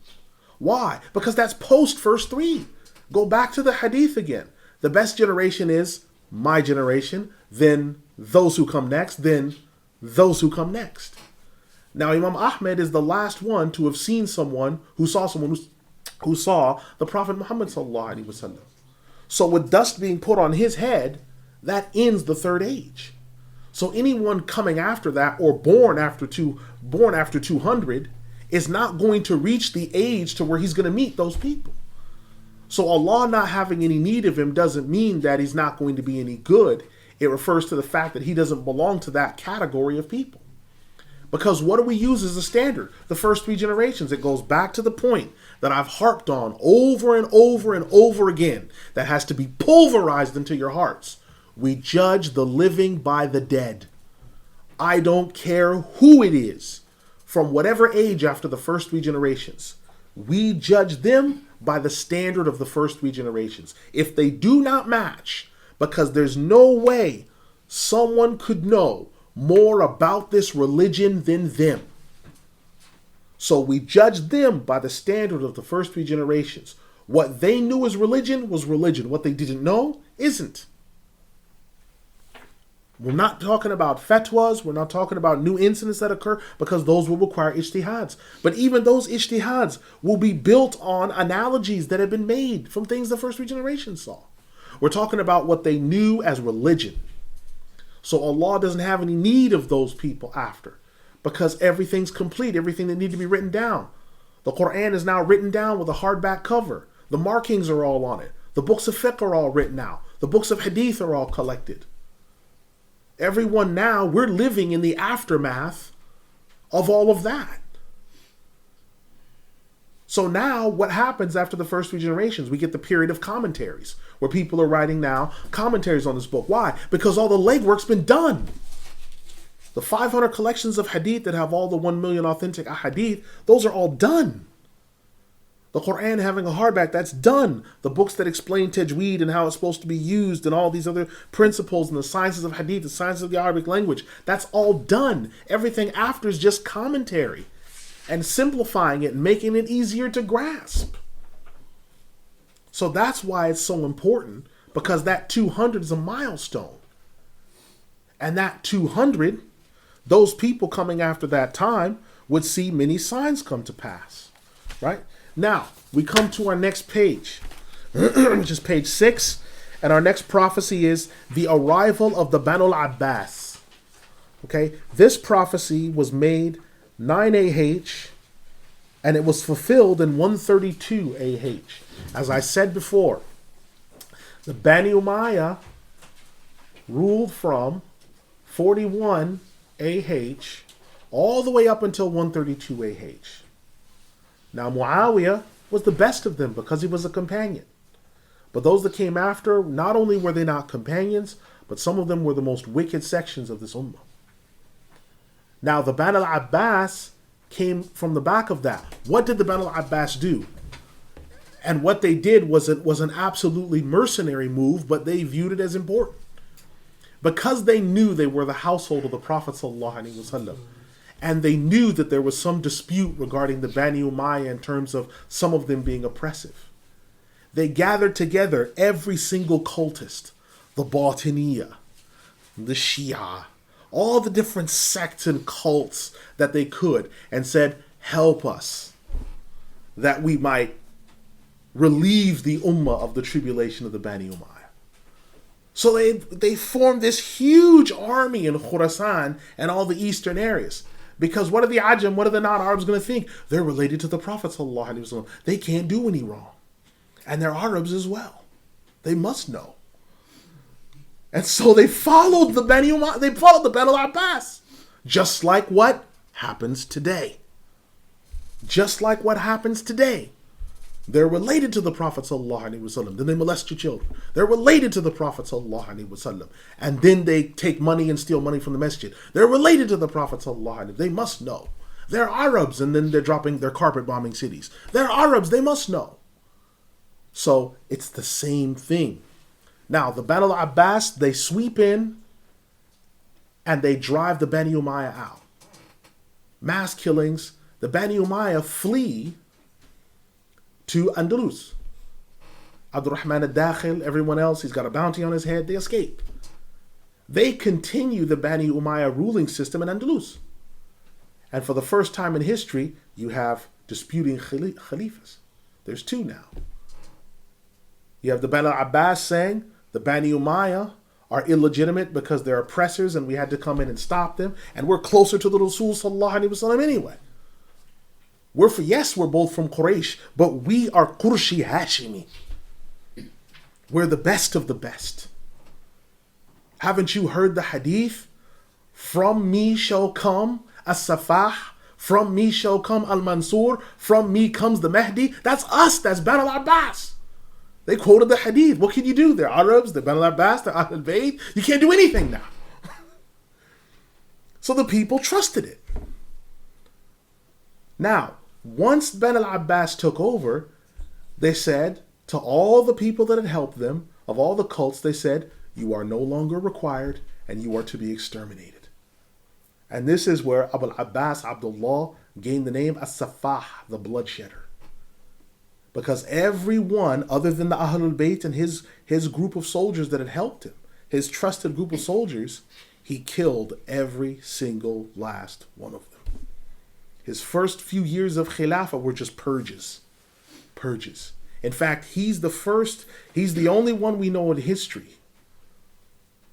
Why? Because that's post verse 3. Go back to the Hadith again. The best generation is my generation, then those who come next, then those who come next. Now, Imam Ahmed is the last one to have seen someone who saw the Prophet Muhammad sallallahu alaihi wasallam. So with dust being put on his head, that ends the third age. So anyone coming after that or born after 200, is not going to reach the age to where he's going to meet those people. So Allah not having any need of him doesn't mean that he's not going to be any good. It refers to the fact that he doesn't belong to that category of people. Because what do we use as a standard? The first 3 generations. It goes back to the point that I've harped on over and over and over again, that has to be pulverized into your hearts. We judge the living by the dead. I don't care who it is, from whatever age after the first 3 generations. We judge them by the standard of the first 3 generations. If they do not match, because there's no way someone could know more about this religion than them. So we judge them by the standard of the first 3 generations. What they knew as religion was religion. What they didn't know isn't. We're not talking about fatwas. We're not talking about new incidents that occur, because those will require ijtihads. But even those ijtihads will be built on analogies that have been made from things the first 3 generations saw. We're talking about what they knew as religion. So Allah doesn't have any need of those people after, because everything's complete, everything that needs to be written down. The Quran is now written down with a hardback cover. The markings are all on it. The books of fiqh are all written out. The books of hadith are all collected. Everyone now, we're living in the aftermath of all of that. So now what happens after the first 3 generations? We get the period of commentaries, where people are writing now commentaries on this book. Why? Because all the legwork's been done. The 500 collections of hadith that have all the 1 million authentic hadith, those are all done. The Quran having a hardback, that's done. The books that explain tajweed and how it's supposed to be used and all these other principles and the sciences of hadith, the sciences of the Arabic language, that's all done. Everything after is just commentary and simplifying it and making it easier to grasp. So that's why it's so important, because that 200 is a milestone. And that 200, those people coming after that time would see many signs come to pass, right? Now, we come to our next page, which is page 6, and our next prophecy is the arrival of the Banu al-Abbas. Okay, this prophecy was made 9 AH, and it was fulfilled in 132 AH. As I said before, the Banu Umayyah ruled from 41 AH all the way up until 132 AH. Now, Muawiyah was the best of them because he was a companion. But those that came after, not only were they not companions, but some of them were the most wicked sections of this ummah. Now, the Banu al-Abbas came from the back of that. What did the Banu al-Abbas do? And what they did was an absolutely mercenary move, but they viewed it as important. Because they knew they were the household of the Prophet ﷺ, and they knew that there was some dispute regarding the Banu Umayyah in terms of some of them being oppressive. They gathered together every single cultist, the Batiniyah, the Shia, all the different sects and cults that they could, and said, help us, that we might relieve the ummah of the tribulation of the Banu Umayyah. So they formed this huge army in Khurasan and all the eastern areas. Because what are the Ajam, what are the non-Arabs going to think? They're related to the Prophet ﷺ. They can't do any wrong. And they're Arabs as well. They must know. And so they followed the Banu Umayyah, they followed the Banu al-Abbas. Just like what happens today. Just like what happens today. They're related to the Prophet ﷺ. Then they molest your children. They're related to the Prophet ﷺ. And then they take money and steal money from the masjid. They're related to the Prophet ﷺ. They must know. They're Arabs, and then they're carpet bombing cities. They're Arabs, they must know. So it's the same thing. Now, the Banu al-Abbas, they sweep in and they drive the Banu Umayyah out. Mass killings. The Banu Umayyah flee to Andalus. Abdurrahman al-Dakhil, everyone else, he's got a bounty on his head, they escape. They continue the Banu Umayyah ruling system in Andalus. And for the first time in history, you have disputing khalifas. There's 2 now. You have the Banu Abbas saying the Banu Umayyah are illegitimate because they're oppressors and we had to come in and stop them, and we're closer to the Rasul sallallahu alaihi wasallam anyway. Yes, we're both from Quraysh, but we are Qurshi Hashimi. We're the best of the best. Haven't you heard the hadith? From me shall come As-Safah, from me shall come Al-Mansour, from me comes the Mahdi. That's us, that's Banu al-Abbas. They quoted the hadith. What can you do? They're Arabs, they're Banu al-Abbas, they're Ahlul Bayt. You can't do anything now. So the people trusted it. Now, once Banu al-Abbas took over, they said to all the people that had helped them, of all the cults, they said, you are no longer required and you are to be exterminated. And this is where Abu al-Abbas Abdullah gained the name As-Safah, the bloodshedder. Because everyone other than the Ahlul Bayt and his group of soldiers that had helped him, his trusted group of soldiers, he killed every single last one of them. His first few years of Khilafah were just purges. Purges. In fact, he's the only one we know in history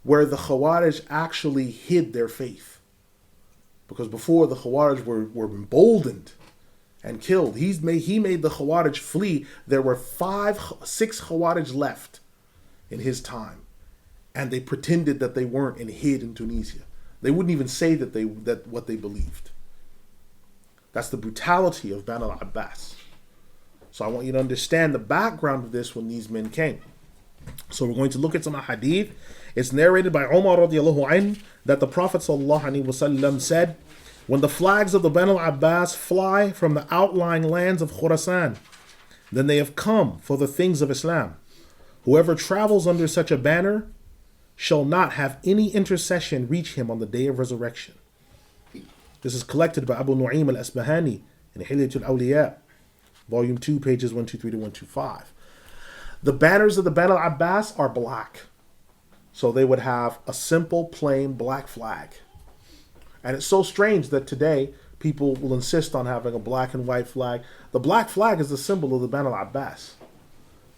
where the Khawarij actually hid their faith. Because before, the Khawarij were emboldened and killed. He made the Khawarij flee. There were 6 Khawarij left in his time. And they pretended that they weren't and hid in Tunisia. They wouldn't even say that what they believed. That's the brutality of Banu al-Abbas. So I want you to understand the background of this when these men came. So we're going to look at some hadith. It's narrated by Umar radiallahu anhu that the Prophet sallallahu alaihi wasallam said, when the flags of the Banu al-Abbas fly from the outlying lands of Khurasan, then they have come for the things of Islam. Whoever travels under such a banner shall not have any intercession reach him on the day of resurrection. This is collected by Abu Nu'aym al-Asbahani in Hilyatul Awliya, Volume 2, pages 123 to 125. The banners of the Banu al-Abbas are black. So they would have a simple, plain black flag. And it's so strange that today people will insist on having a black and white flag. The black flag is the symbol of the Banu al-Abbas.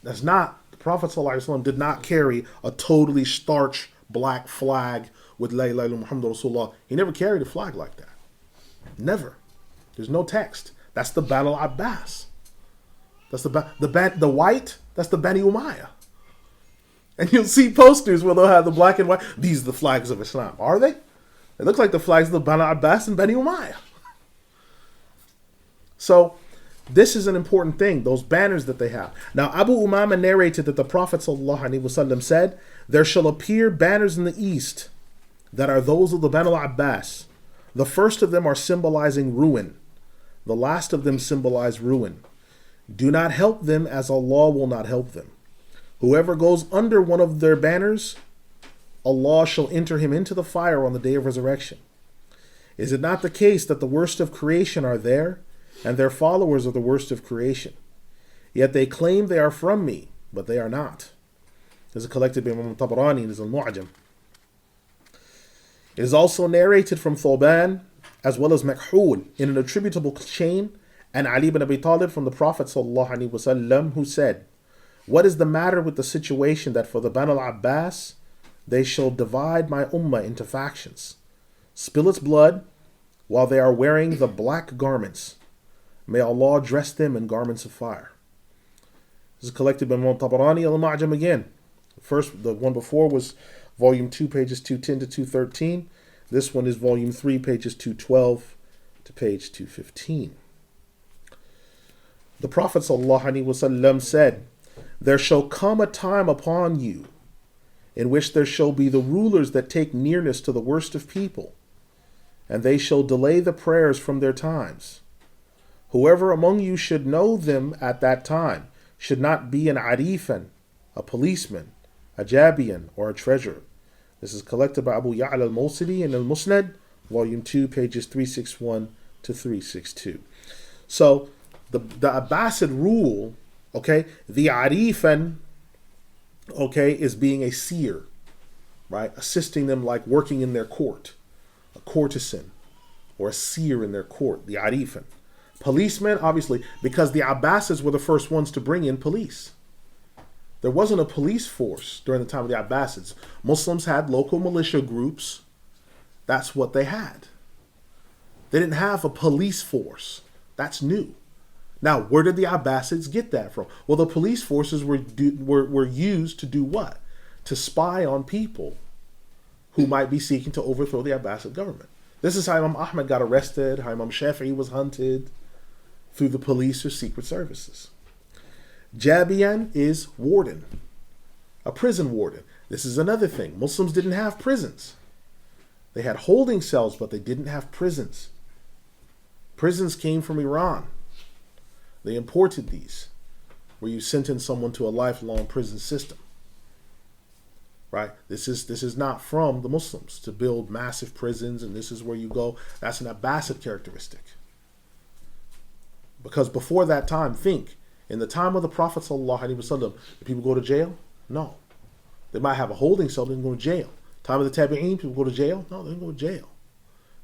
That's not, the Prophet ﷺ did not carry a totally starch black flag with La ilaha illallah Muhammad Rasulullah. He never carried a flag like that. Never. There's no text. That's the Banu al-Abbas. That's the white, that's the Bani Umayyah. And you'll see posters where they'll have the black and white. These are the flags of Islam. Are they? It looks like the flags of the Banu Abbas and Bani Umayyah. So this is an important thing, those banners that they have. Now Abu Umama narrated that the Prophet ﷺ said, there shall appear banners in the east that are those of the Banu Abbas. The first of them are symbolizing ruin. The last of them symbolize ruin. Do not help them, as Allah will not help them. Whoever goes under one of their banners, Allah shall enter him into the fire on the day of resurrection. Is it not the case that the worst of creation are there, and their followers are the worst of creation? Yet they claim they are from me, but they are not. This is collected by Imam Tabarani in his Al-Mu'jam. It is also narrated from Thoban, as well as Makhul, in an attributable chain, and Ali ibn Abi Talib from the Prophet ﷺ, who said, what is the matter with the situation that for the Banu al-Abbas, they shall divide my ummah into factions, spill its blood, while they are wearing the black garments. May Allah dress them in garments of fire. This is collected by Imam Tabarani al-Ma'jam again. The one before was volume 2, pages 210 to 213. This one is volume 3, pages 212 to page 215. The Prophet ﷺ said, there shall come a time upon you in which there shall be the rulers that take nearness to the worst of people, and they shall delay the prayers from their times. Whoever among you should know them at that time should not be an arifan, a policeman, a jabian, or a treasurer. This is collected by Abu Ya'la al-Mawsili in Al-Musnad, volume 2, pages 361 to 362. So the Abbasid rule, okay, the arifan, okay, is being a seer, right? Assisting them like working in their court, a courtesan or a seer in their court, the arifan. Policemen, obviously, because the Abbasids were the first ones to bring in police. There wasn't a police force during the time of the Abbasids. Muslims had local militia groups. That's what they had. They didn't have a police force That's new. Now, where did the Abbasids get that from? Well, the police forces were used to do what? To spy on people who might be seeking to overthrow the Abbasid government. This is how Imam Ahmad got arrested, how Imam Shafi'i was hunted, through the police or secret services. Jabian is warden, a prison warden. This is another thing. Muslims didn't have prisons. They had holding cells, but they didn't have prisons. Prisons came from Iran. They imported these, where you sentence someone to a lifelong prison system. Right? This is not from the Muslims to build massive prisons, and this is where you go. That's an Abbasid characteristic. Because before that time, think, in the time of the Prophet ﷺ, did people go to jail? No. They might have a holding cell, they didn't go to jail. Time of the Tabi'een, people go to jail? No, they didn't go to jail.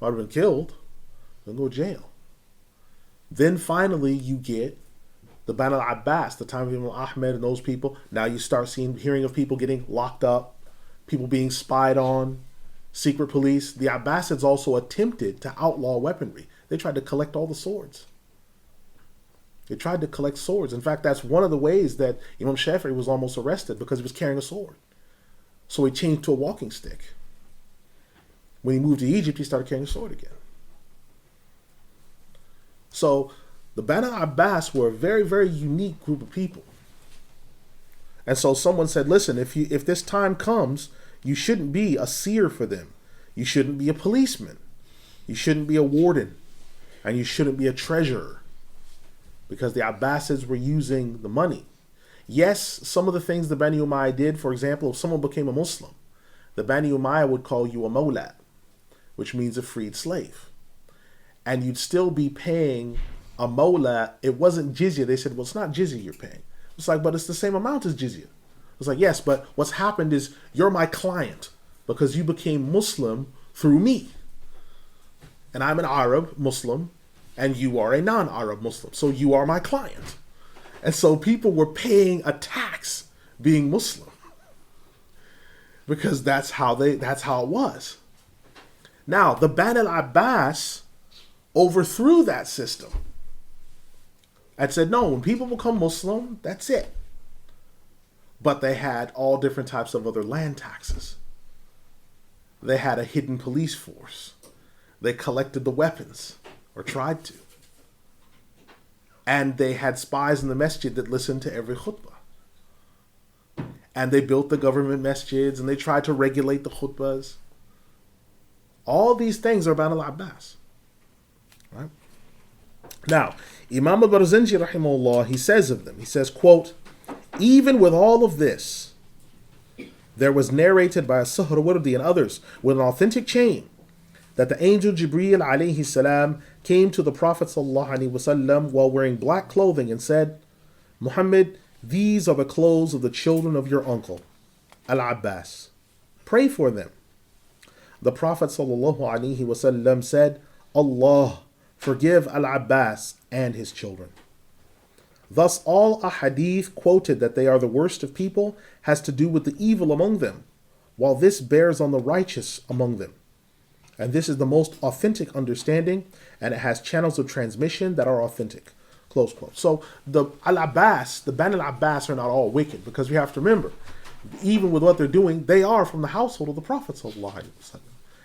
Might have been killed, they didn't go to jail. Then finally you get the Banu al-Abbas, the time of Imam Ahmed and those people. Now you start hearing of people getting locked up, people being spied on, secret police. The Abbasids also attempted to outlaw weaponry. They tried to collect all the swords. They tried to collect swords. In fact, that's one of the ways that Imam Shafi'i was almost arrested, because he was carrying a sword. So he changed to a walking stick. When he moved to Egypt, he started carrying a sword again. So the Banu Abbas were a very, very unique group of people. And so someone said, listen, if this time comes, you shouldn't be a seer for them. You shouldn't be a policeman. You shouldn't be a warden. And you shouldn't be a treasurer. Because the Abbasids were using the money. Yes, some of the things the Bani Umayyah did, for example, if someone became a Muslim, the Bani Umayyah would call you a mawla, which means a freed slave. And you'd still be paying a mawla. It wasn't jizya. They said, well, it's not jizya you're paying. It's like, but it's the same amount as jizya. It's like, yes, but what's happened is you're my client because you became Muslim through me. And I'm an Arab Muslim, and you are a non-Arab Muslim. So you are my client. And so people were paying a tax being Muslim. Because that's how it was. Now, the Banu al-Abbas overthrew that system. And said, no, when people become Muslim, that's it. But they had all different types of other land taxes. They had a hidden police force. They collected the weapons, or tried to. And they had spies in the masjid that listened to every khutbah. And they built the government masjids, and they tried to regulate the khutbahs. All these things are Banu al-Abbas. Right? Now, Imam al-Barzanji, rahimahullah, he says of them, he says, quote, even with all of this, there was narrated by As-Suhrawardi and others with an authentic chain that the angel Jibreel alayhi salam came to the Prophet sallallahu alaihi wasallam while wearing black clothing and said, Muhammad, these are the clothes of the children of your uncle, Al-Abbas. Pray for them. The Prophet sallallahu alaihi wasallam said, Allah, forgive Al-Abbas and his children. Thus, all a hadith quoted that they are the worst of people has to do with the evil among them, while this bears on the righteous among them. And this is the most authentic understanding, and it has channels of transmission that are authentic. Close quote. So the Al-Abbas, the Banu al-Abbas are not all wicked, because we have to remember, even with what they're doing, they are from the household of the Prophet sallallahu alaihi wasallam.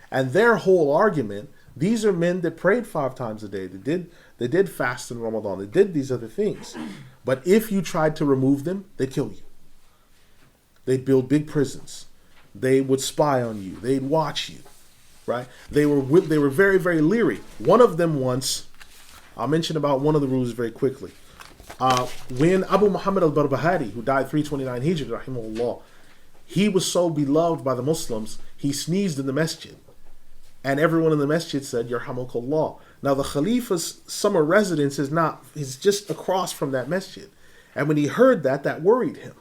And their whole argument, these are men that prayed 5 times a day. They did fast in Ramadan. They did these other things. But if you tried to remove them, they'd kill you. They'd build big prisons. They would spy on you. They'd watch you. Right? They were very, very leery. One of them once, I'll mention about one of the rules very quickly. When Abu Muhammad al-Barbahari, who died 329 Hijri, rahimahullah, he was so beloved by the Muslims, he sneezed in the masjid. And everyone in the masjid said, Yarhamukallah. Now the Khalifa's summer residence is just across from that masjid. And when he heard that, that worried him.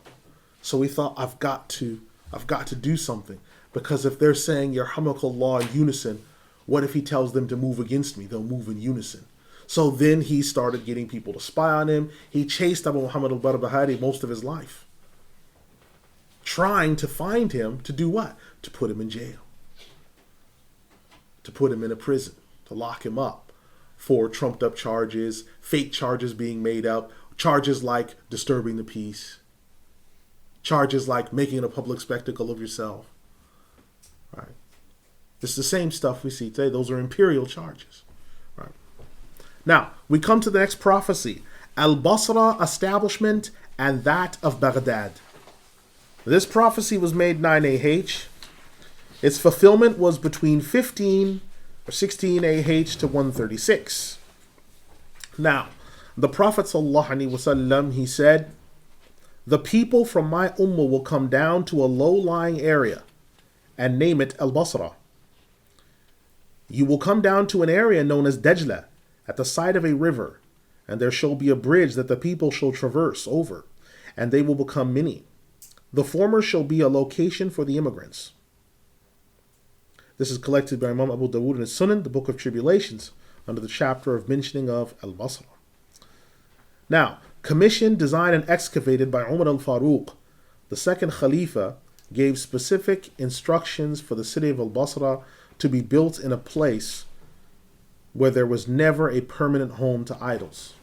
So he thought, I've got to do something. Because if they're saying Yarhamukallah in unison, what if he tells them to move against me? They'll move in unison. So then he started getting people to spy on him. He chased Abu Muhammad al-Barbahari most of his life. Trying to find him to do what? To put him in jail. To put him in a prison. To lock him up. for trumped up charges, fake charges being made up, charges like disturbing the peace, charges like making a public spectacle of yourself. Right? It's the same stuff we see today. Those are imperial charges. Right? Now, we come to the next prophecy. Al-Basra establishment and that of Baghdad. This prophecy was made 9 AH. Its fulfillment was between 15 or 16 AH to 136. Now, the Prophet ﷺ, he said, the people from my ummah will come down to a low-lying area and name it Al-Basra. You will come down to an area known as Dajla at the side of a river, and there shall be a bridge that the people shall traverse over, and they will become many. The former shall be a location for the immigrants. This is collected by Imam Abu Dawud in his Sunan, the Book of Tribulations, under the chapter of mentioning of Al-Basra. Now, commissioned, designed, and excavated by Umar al-Faruq, the second Khalifa gave specific instructions for the city of Al-Basra to be built in a place where there was never a permanent home to idols.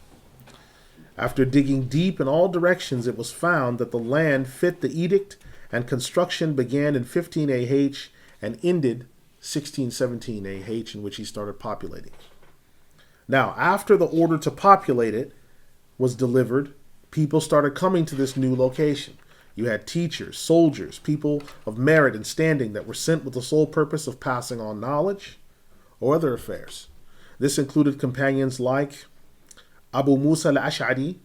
After digging deep in all directions, it was found that the land fit the edict, and construction began in 15 AH and ended 1617 AH, in which he started populating. Now, after the order to populate it was delivered, people started coming to this new location. You had teachers, soldiers, people of merit and standing that were sent with the sole purpose of passing on knowledge or other affairs. This included companions like Abu Musa al-Ash'ari,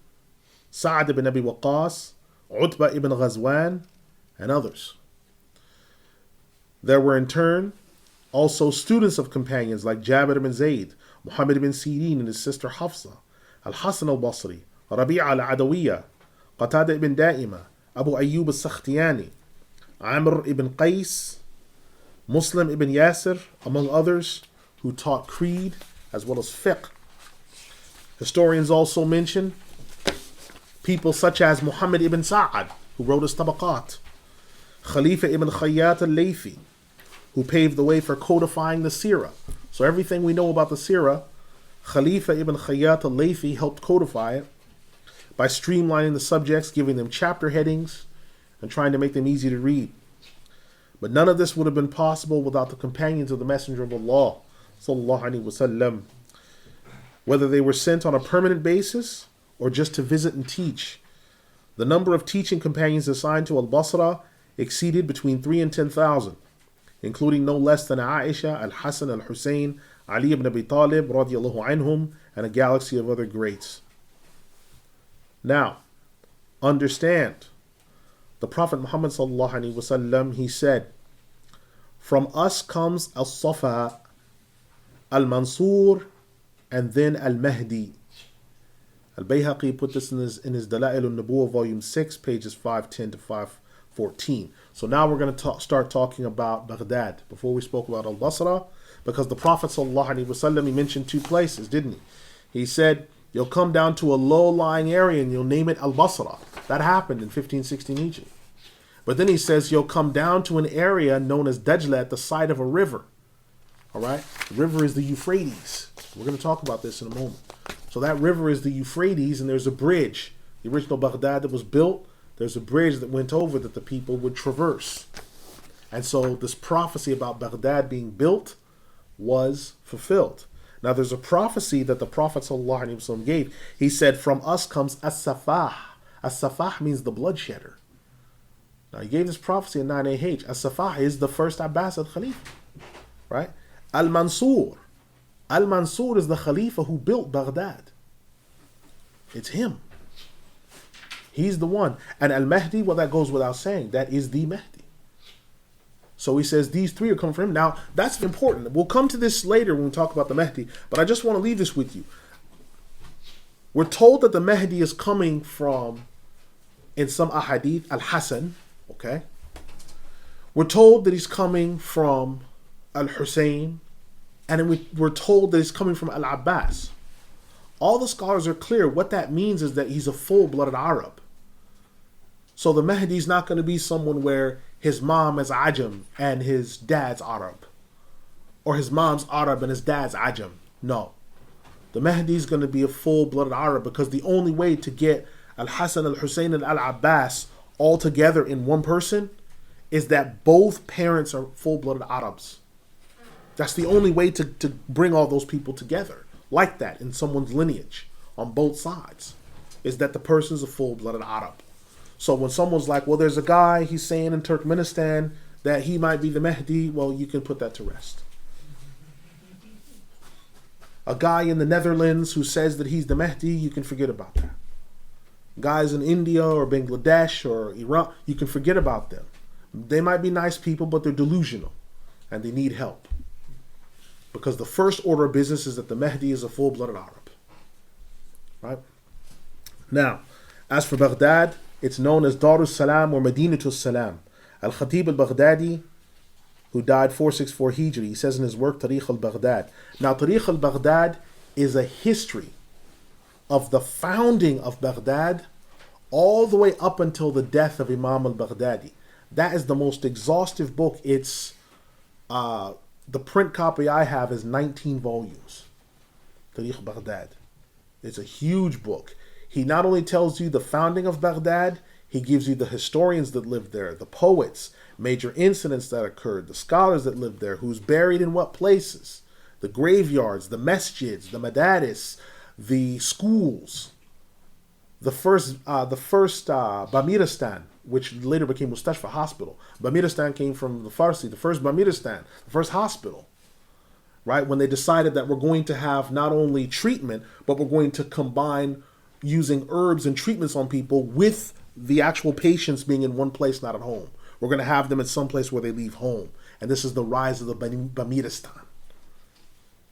Sa'ad ibn Abi Waqqas, Utbah ibn Ghazwan, and others. There were in turn also students of companions like Jabir ibn Zayd, Muhammad ibn Sirin and his sister Hafsa, Al-Hasan al-Basri, Rabi'a al-Adawiyya, Qatada ibn Da'ima, Abu Ayyub al-Sakhtiyani, Amr ibn Qais, Muslim ibn Yasir, among others, who taught creed as well as fiqh. Historians also mention people such as Muhammad ibn Sa'ad, who wrote his Tabaqat, Khalifa ibn Khayyat al-Laythi, who paved the way for codifying the Sirah. So everything we know about the Sirah, Khalifa ibn Khayyat al-Laythi helped codify it by streamlining the subjects, giving them chapter headings, and trying to make them easy to read. But none of this would have been possible without the companions of the Messenger of Allah, sallallahu alaihi wasallam, whether they were sent on a permanent basis or just to visit and teach. The number of teaching companions assigned to Al-Basra exceeded between 3,000 and 10,000, including no less than Aisha, Al-Hasan, Al-Hussein, Ali ibn Abi Talib, radiyallahu anhum, and a galaxy of other greats. Now, understand, the Prophet Muhammad sallallahu alaihi wasallam, he said, from us comes Al-Safa, Al-Mansour, and then Al-Mahdi. Al-Bayhaqi put this in his Dala'il al-Nubuwah, volume 6, pages 510 to 514. So now we're going to start talking about Baghdad, before we spoke about Al-Basra, because the Prophet sallallahu alaihi wasallam, he mentioned two places, didn't he? He said, you'll come down to a low-lying area and you'll name it Al-Basra. That happened in 1516 Egypt. But then he says you'll come down to an area known as Dajla at the side of a river. All right? The river is the Euphrates. We're going to talk about this in a moment. So that river is the Euphrates, and there's a bridge. The original Baghdad that was built, there's a bridge that went over that the people would traverse. And so this prophecy about Baghdad being built was fulfilled. Now there's a prophecy that the Prophet ﷺ gave. He said, from us comes As-Safah. As-Safah means the bloodshedder. Now he gave this prophecy in 9 AH. As-Safah is the first Abbasid Khalifa. Right? Al-Mansour. Al-Mansour is the Khalifa who built Baghdad. It's him. He's the one. And Al-Mahdi, well, that goes without saying. That is the Mahdi. So he says these three are coming from him. Now, that's important. We'll come to this later when we talk about the Mahdi. But I just want to leave this with you. We're told that the Mahdi is coming from, in some ahadith, Al-Hasan. Okay? We're told that he's coming from Al-Hussein. And then we're told that he's coming from Al-Abbas. All the scholars are clear. What that means is that he's a full-blooded Arab. So the Mahdi is not going to be someone where his mom is Ajam and his dad's Arab. Or his mom's Arab and his dad's Ajam. No. the Mahdi is going to be a full-blooded Arab, because the only way to get Al-Hasan, Al-Hussein, and Al-Abbas all together in one person is that both parents are full-blooded Arabs. That's the only way to bring all those people together like that in someone's lineage on both sides, is that the person's a full-blooded Arab. So when someone's like, well, there's a guy, he's saying in Turkmenistan that he might be the Mahdi, well, you can put that to rest. A guy in the Netherlands who says that he's the Mahdi, you can forget about that. Guys in India or Bangladesh or Iran, you can forget about them. They might be nice people, but they're delusional and they need help. Because the first order of business is that the Mahdi is a full-blooded Arab. Right? Now, as for Baghdad, it's known as Dar al-Salam or Madinatul Salam. Al-Khatib al-Baghdadi, who died 464 Hijri, he says in his work, Tariq al-Baghdad. Now, Tariq al-Baghdad is a history of the founding of Baghdad all the way up until the death of Imam al-Baghdadi. That is the most exhaustive book. It's the print copy I have is 19 volumes. Tariq Baghdad. It's a huge book. He not only tells you the founding of Baghdad, he gives you the historians that lived there, the poets, major incidents that occurred, the scholars that lived there, who's buried in what places, the graveyards, the masjids, the madaris, the schools, the first Bamiristan, which later became Mustashfa Hospital. Bamiristan came from the Farsi, the first Bamiristan, the first hospital, right? When they decided that we're going to have not only treatment, but we're going to combine using herbs and treatments on people with the actual patients being in one place, not at home. We're going to have them at some place where they leave home. And this is the rise of the Bamiristan,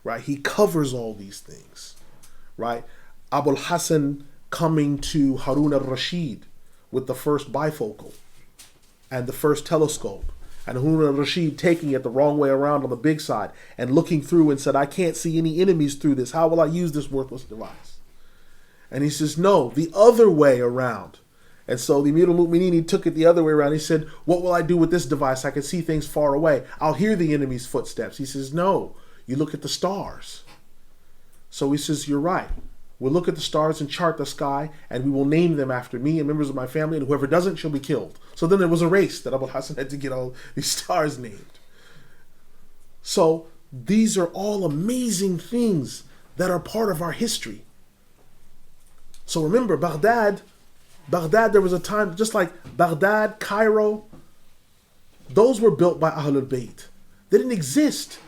right? He covers all these things, right? Abul Hassan coming to Harun al-Rashid with the first bifocal and the first telescope, and Harun al-Rashid taking it the wrong way around on the big side and looking through and said, I can't see any enemies through this. How will I use this worthless device? And he says, no, the other way around. And so the Amir al-Mu'mineen took it the other way around. He said, what will I do with this device? I can see things far away. I'll hear the enemy's footsteps. He says, no, you look at the stars. So he says, you're right. We'll look at the stars and chart the sky, and we will name them after me and members of my family, and whoever doesn't shall be killed. So then there was a race that Abu Hassan had to get all these stars named. So these are all amazing things that are part of our history. So remember, Baghdad, there was a time, just like Baghdad, Cairo, those were built by Ahlul Bayt. They didn't exist.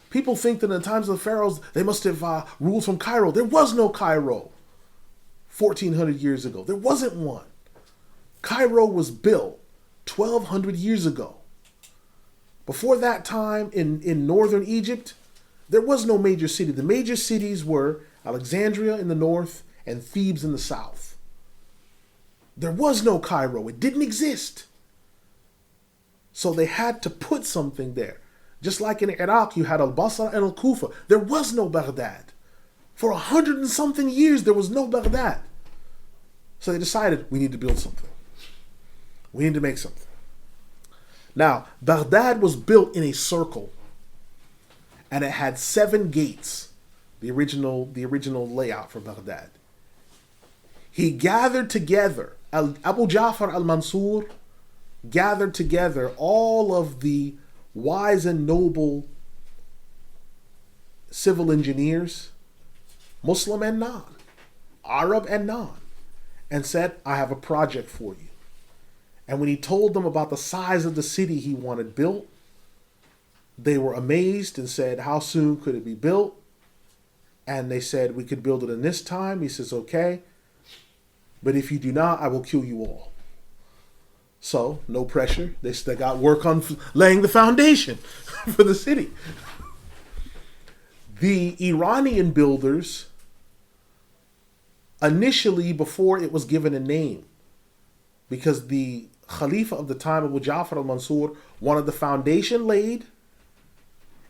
People think that in the times of the pharaohs, they must have ruled from Cairo. There was no Cairo 1,400 years ago. There wasn't one. Cairo was built 1,200 years ago. Before that time, in northern Egypt, there was no major city. The major cities were Alexandria in the north and Thebes in the south. There was no Cairo. It didn't exist. So they had to put something there. Just like in Iraq, you had Al-Basra and Al-Kufa. There was no Baghdad. For 100 and something years, there was no Baghdad. So they decided, we need to build something. We need to make something. Now, Baghdad was built in a circle, and it had 7 gates, the original layout for Baghdad. He gathered together, Abu Jaffa Al-Mansour gathered together all of the wise and noble civil engineers, Muslim and non, Arab and non, and said, I have a project for you. And when he told them about the size of the city he wanted built, they were amazed and said, how soon could it be built? And they said, we could build it in this time. He says, okay, but if you do not, I will kill you all. So, no pressure. They got work on laying the foundation for the city. The Iranian builders, initially, before it was given a name, because the Khalifa of the time, Abu Jaffa Al-Mansour, wanted the foundation laid,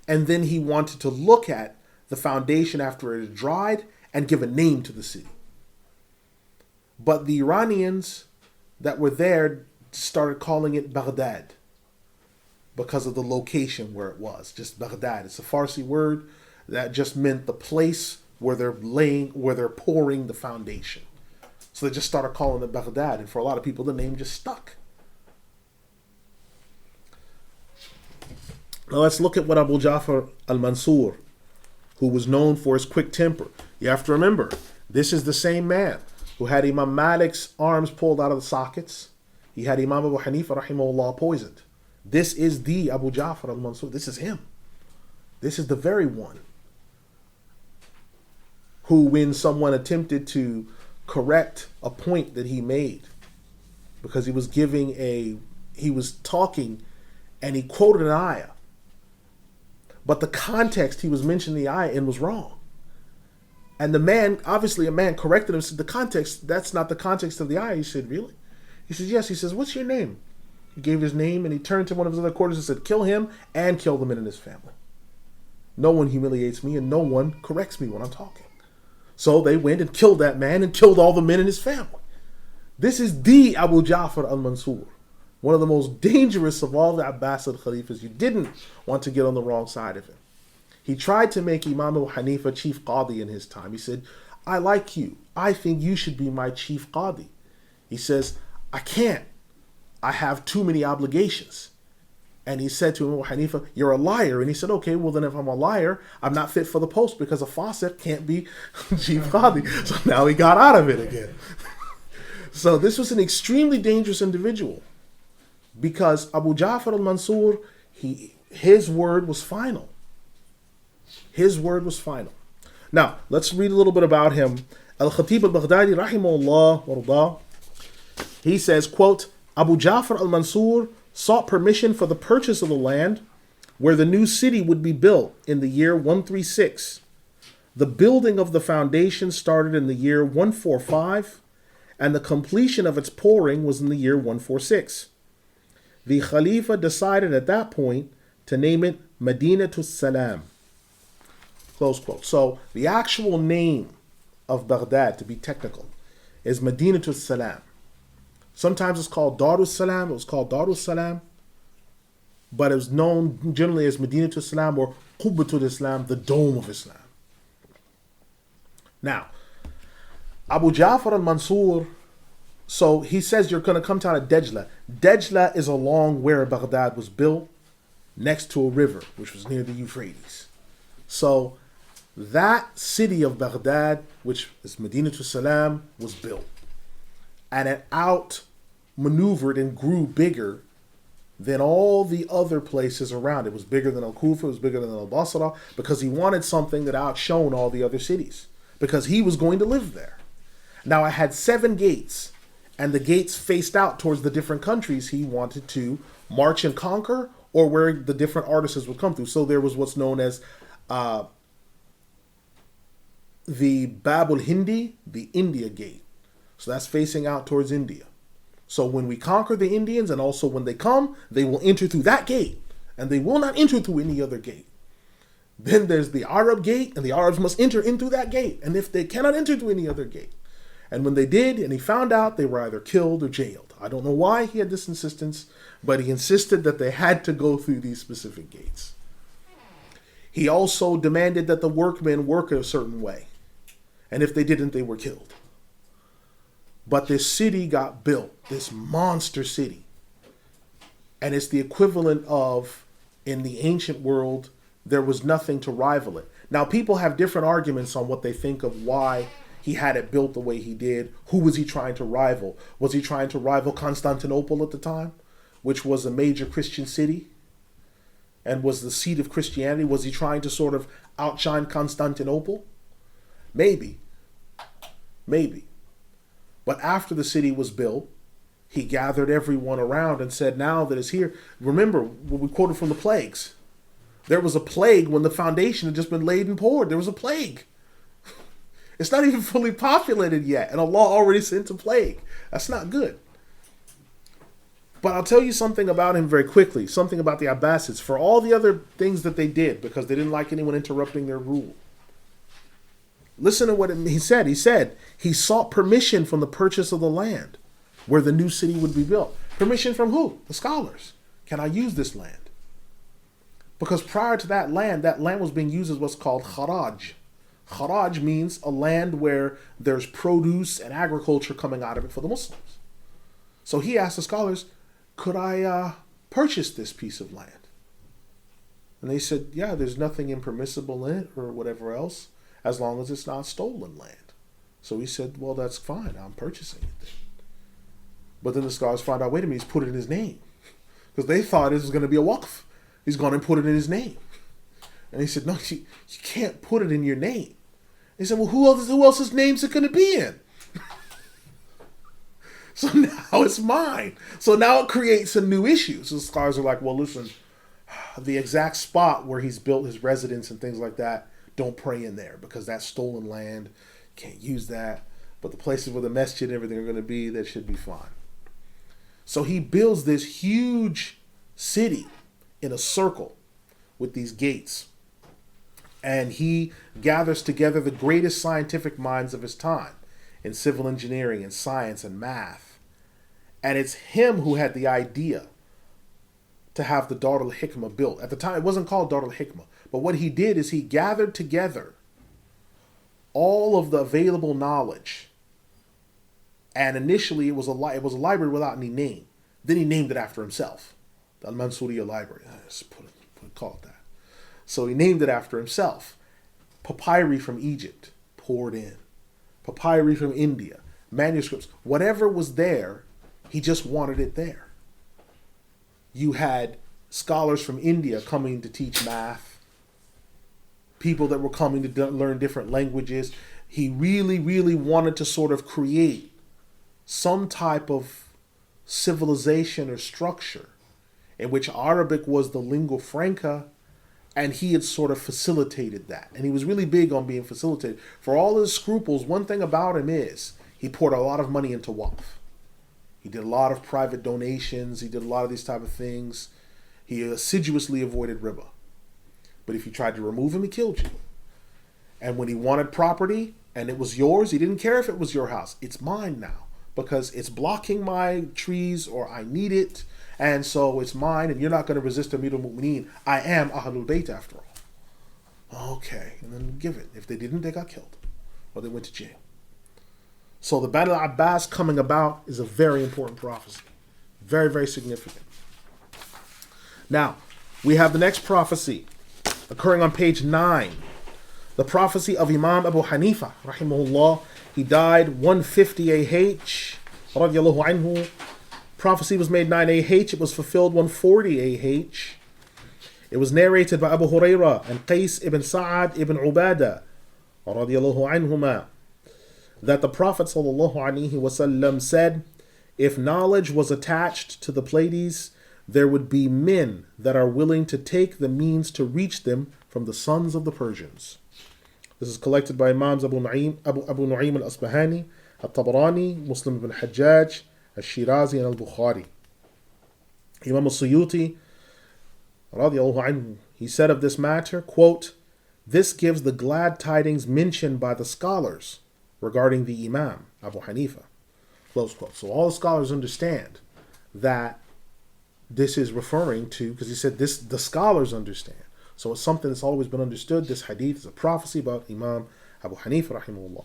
and then he wanted to look at the foundation after it had dried and give a name to the city. But the Iranians that were there started calling it Baghdad because of the location where it was. Just Baghdad. It's a Farsi word that just meant the place where they're pouring the foundation. So they just started calling it Baghdad, and for a lot of people, the name just stuck. Now let's look at what Abu Jaffa Al-Mansour, who was known for his quick temper. You have to remember, this is the same man who had Imam Malik's arms pulled out of the sockets. He had Imam Abu Hanifa rahimahullah poisoned. This is the Abu Jaffa Al-Mansour. This is him. This is the very one who, when someone attempted to correct a point that he made, because he was talking and he quoted an ayah, but the context he was mentioning the ayah in was wrong. And a man corrected him and said, the context, that's not the context of the ayah. He said, really? He said, yes. He says, what's your name? He gave his name, and he turned to one of his other quarters and said, kill him and kill the men in his family. No one humiliates me and no one corrects me when I'm talking. So they went and killed that man and killed all the men in his family. This is the Abu Ja'far al-Mansur, one of the most dangerous of all the Abbasid Khalifas. You didn't want to get on the wrong side of him. He tried to make Imam Abu Hanifa chief qadi in his time. He said, I like you. I think you should be my chief qadi. He says, I can't. I have too many obligations. And he said to Abu Hanifa, you're a liar. And he said, okay, well then if I'm a liar, I'm not fit for the post because a fasiq can't be chief qadi. So now he got out of it again. So this was an extremely dangerous individual because Abu Ja'far al-Mansur, his word was final. His word was final. Now, let's read a little bit about him. Al-Khatib al-Baghdadi, rahimahullah, wardah, he says, quote, Abu Ja'far al-Mansur sought permission for the purchase of the land where the new city would be built in the year 136. The building of the foundation started in the year 145, and the completion of its pouring was in the year 146. The Khalifa decided at that point to name it Madinatul Salam. Close quote. So the actual name of Baghdad, to be technical, is Madinatul Salam. Sometimes it's called Darus Salam. It was called Darus Salam, but it was known generally as Madinatul Salam or Qubbatul Islam, the Dome of Islam. Now, Abu Ja'far al-Mansur, so he says you're going to come down to Dejla. Dejla is along where Baghdad was built, next to a river, which was near the Euphrates. So that city of Baghdad, which is Madinatul Salam, was built. And it outmaneuvered and grew bigger than all the other places around. It was bigger than Al-Kufa, it was bigger than Al-Basra, because he wanted something that outshone all the other cities, because he was going to live there. Now it had 7 gates, and the gates faced out towards the different countries he wanted to march and conquer, or where the different artisans would come through. So there was what's known as the Bab al-Hindi, the India gate. So that's facing out towards India. So when we conquer the Indians, and also when they come, they will enter through that gate, and they will not enter through any other gate. Then there's the Arab gate, and the Arabs must enter in through that gate. And if they cannot enter through any other gate, and when they did, and he found out, they were either killed or jailed. I don't know why he had this insistence, but he insisted that they had to go through these specific gates. He also demanded that the workmen work a certain way, and if they didn't, they were killed. But this city got built, this monster city. And it's the equivalent of, in the ancient world, there was nothing to rival it. Now, people have different arguments on what they think of why he had it built the way he did. Who was he trying to rival? Was he trying to rival Constantinople at the time, which was a major Christian city and was the seat of Christianity? Was he trying to sort of outshine Constantinople? Maybe. Maybe. But after the city was built, he gathered everyone around and said, now that it's here, remember what we quoted from the plagues. There was a plague when the foundation had just been laid and poured. There was a plague. It's not even fully populated yet, and Allah already sent a plague. That's not good. But I'll tell you something about him very quickly, something about the Abbasids, for all the other things that they did, because they didn't like anyone interrupting their rule. Listen to what he said. He said he sought permission from the purchase of the land where the new city would be built. Permission from who? The scholars. Can I use this land? Because prior to that land was being used as what's called kharaj. Kharaj means a land where there's produce and agriculture coming out of it for the Muslims. So he asked the scholars, could I purchase this piece of land? And they said, yeah, there's nothing impermissible in it or whatever else, as long as it's not stolen land. So he said, well, that's fine. I'm purchasing it then. But then the scholars found out, wait a minute, he's put it in his name. Because they thought it was going to be a waqf. He's going to put it in his name. And he said, no, you can't put it in your name. They said, well, who else's name is it going to be in? So now it's mine. So now it creates a new issue. So the scholars are like, well, listen, the exact spot where he's built his residence and things like that, don't pray in there because that's stolen land. Can't use that. But the places where the masjid and everything are going to be, that should be fine. So he builds this huge city in a circle with these gates. And he gathers together the greatest scientific minds of his time in civil engineering and science and math. And it's him who had the idea to have the Dar al-Hikmah built. At the time, it wasn't called Dar al-Hikmah. But what he did is he gathered together all of the available knowledge. And initially, it was a library without any name. Then he named it after himself. The Al-Mansuriya library. Let's call it that. So he named it after himself. Papyri from Egypt poured in. Papyri from India. Manuscripts. Whatever was there, he just wanted it there. You had scholars from India coming to teach math. People that were coming to learn different languages. He really, really wanted to sort of create some type of civilization or structure in which Arabic was the lingua franca, and he had sort of facilitated that. And he was really big on being facilitated. For all his scruples, one thing about him is he poured a lot of money into waqf. He did a lot of private donations. He did a lot of these type of things. He assiduously avoided riba. But if you tried to remove him, he killed you. And when he wanted property and it was yours, he didn't care if it was your house. It's mine now because it's blocking my trees or I need it. And so it's mine and you're not going to resist Amir al-Mu'mineen. I am Ahlul Bayt after all. Okay. And then give it. If they didn't, they got killed or they went to jail. So the Battle of Abbas coming about is a very important prophecy. Very, very significant. Now, we have the next prophecy occurring on page 9. The prophecy of Imam Abu Hanifa, rahimahullah. He died 150 AH, radiallahu anhu. Prophecy was made 9 AH. It was fulfilled 140 AH. It was narrated by Abu Hurairah and Qais ibn Sa'ad ibn Ubadah, radiallahu anhuma, that the Prophet sallallahu alaihi wasallam said, if knowledge was attached to the Pleiades, there would be men that are willing to take the means to reach them from the sons of the Persians. This is collected by Imams Abu Nu'aym al-Asbahani, al-Tabarani, Muslim ibn Hajjaj, al-Shirazi, and al-Bukhari. Imam al-Suyuti, radiallahu anhu, he said of this matter, quote, this gives the glad tidings mentioned by the scholars regarding the Imam, Abu Hanifa. Close quote. So all the scholars understand that this is referring to, because he said this, the scholars understand. So it's something that's always been understood. This hadith is a prophecy about Imam Abu Hanifa, rahimahullah.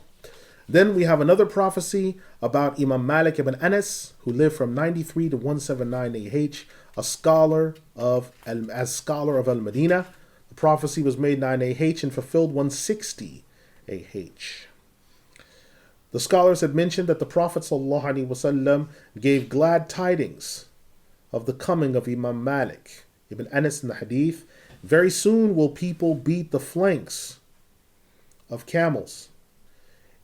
Then we have another prophecy about Imam Malik ibn Anas, who lived from 93 to 179 AH, a scholar of Al-Madinah. The prophecy was made 9 AH and fulfilled 160 AH. The scholars had mentioned that the Prophet ﷺ gave glad tidings of the coming of Imam Malik ibn Anas in the hadith. Very soon will people beat the flanks of camels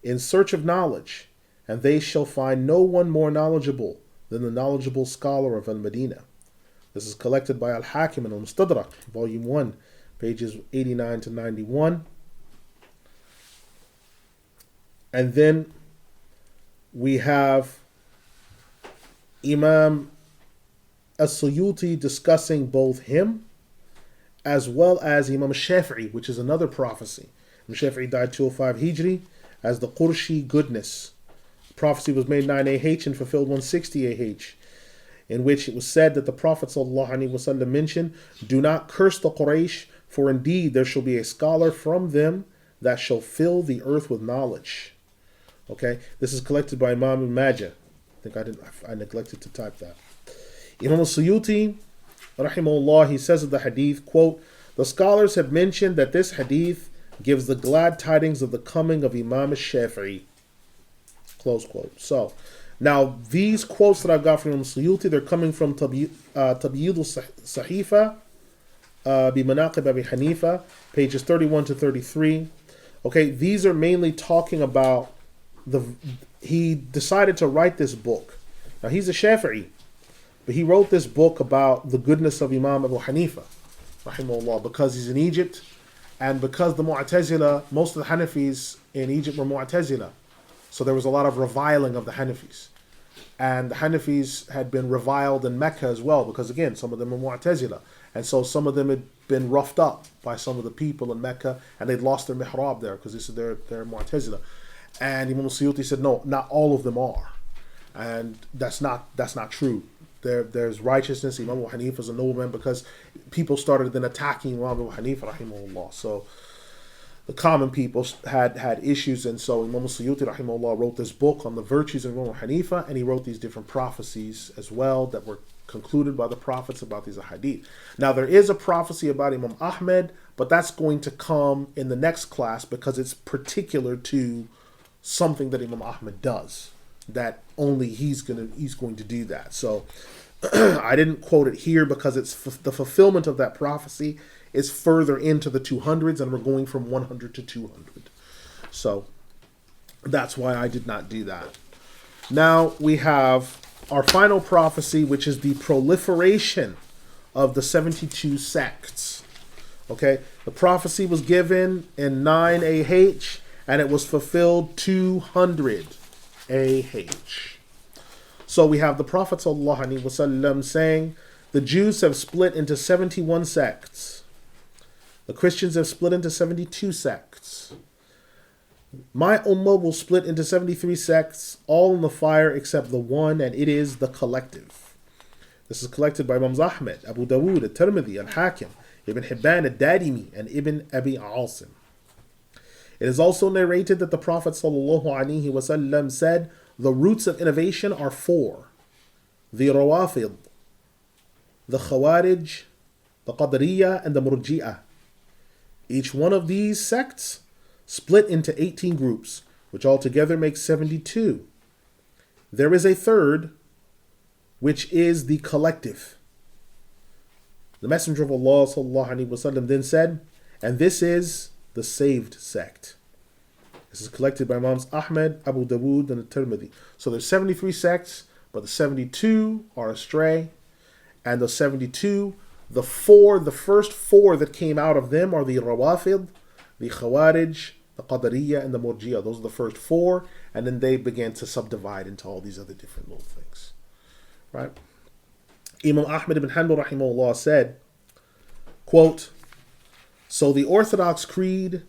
in search of knowledge, and they shall find no one more knowledgeable than the knowledgeable scholar of Al-Madinah. This is collected by Al-Hakim and Al-Mustadrak, Volume 1, pages 89 to 91. And then we have Imam As-Suyuti discussing both him as well as Imam Shafi'ii, which is another prophecy. Imam Shafi'ii died 205 Hijri as the Qurshi goodness. The prophecy was made 9 AH and fulfilled 160 AH, in which it was said that the Prophet ﷺ mentioned, do not curse the Quraysh, for indeed there shall be a scholar from them that shall fill the earth with knowledge. Okay, this is collected by Imam Ibn Majah. I neglected to type that. Imam Suyuti, rahimahullah, he says of the hadith, quote, the scholars have mentioned that this hadith gives the glad tidings of the coming of Imam Shafi'i. Close quote. So, now these quotes that I've got from Imam Suyuti, they're coming from Tabyid al-Sahifa, bi Manaqib Abi Hanifa, pages 31 to 33. Okay, these are mainly talking about he decided to write this book. Now he's a Shafi'i, but he wrote this book about the goodness of Imam Abu Hanifa, rahimahullah, because he's in Egypt, and because the Mu'tazila, most of the Hanafis in Egypt were Mu'tazila. So there was a lot of reviling of the Hanafis. And the Hanafis had been reviled in Mecca as well, because again, some of them were Mu'tazila. And so some of them had been roughed up by some of the people in Mecca, and they'd lost their mihrab there, because this is their Mu'tazila. And Imam Suyuti said, no, not all of them are. And that's not true. There's righteousness. Imam Abu Hanifa is a nobleman, because people started then attacking Imam Abu Hanifa, rahimahullah. So the common people had issues, and so Imam Suyuti, rahimahullah, wrote this book on the virtues of Imam Abu Hanifa, and he wrote these different prophecies as well that were concluded by the prophets about these hadith. Now there is a prophecy about Imam Ahmed, but that's going to come in the next class, because it's particular to something that Imam Ahmed does, that only he's going to do that. So I didn't quote it here because it's the fulfillment of that prophecy is further into the 200s, and we're going from 100 to 200. So that's why I did not do that. Now we have our final prophecy, which is the proliferation of the 72 sects. Okay, the prophecy was given in 9 AH, and it was fulfilled 200 AH. So we have the Prophet ﷺ saying, the Jews have split into 71 sects. The Christians have split into 72 sects. My ummah will split into 73 sects, all in the fire except the one, and it is the collective. This is collected by Imams Ahmed, Abu Dawood, At-Tirmidhi, Al-Hakim, Ibn Hibban, Ad-Darimi, and Ibn Abi Asim. It is also narrated that the Prophet ﷺ said, the roots of innovation are 4. The Rawafid, the Khawarij, the Qadariyah, and the Murji'ah. Each one of these sects split into 18 groups, which altogether makes 72. There is a third, which is the collective. The Messenger of Allah ﷺ then said, and this is the saved sect. This is collected by Imams Ahmed, Abu Dawood, and At-Tirmidhi. So there's 73 sects, but the 72 are astray. And the 72, the first 4 that came out of them are the Rawafid, the Khawarij, the Qadariyah, and the Murji'ah. Those are the first 4, and then they began to subdivide into all these other different little things. Right? Imam Ahmed ibn Hanbal rahimahullah said, quote, so the Orthodox Creed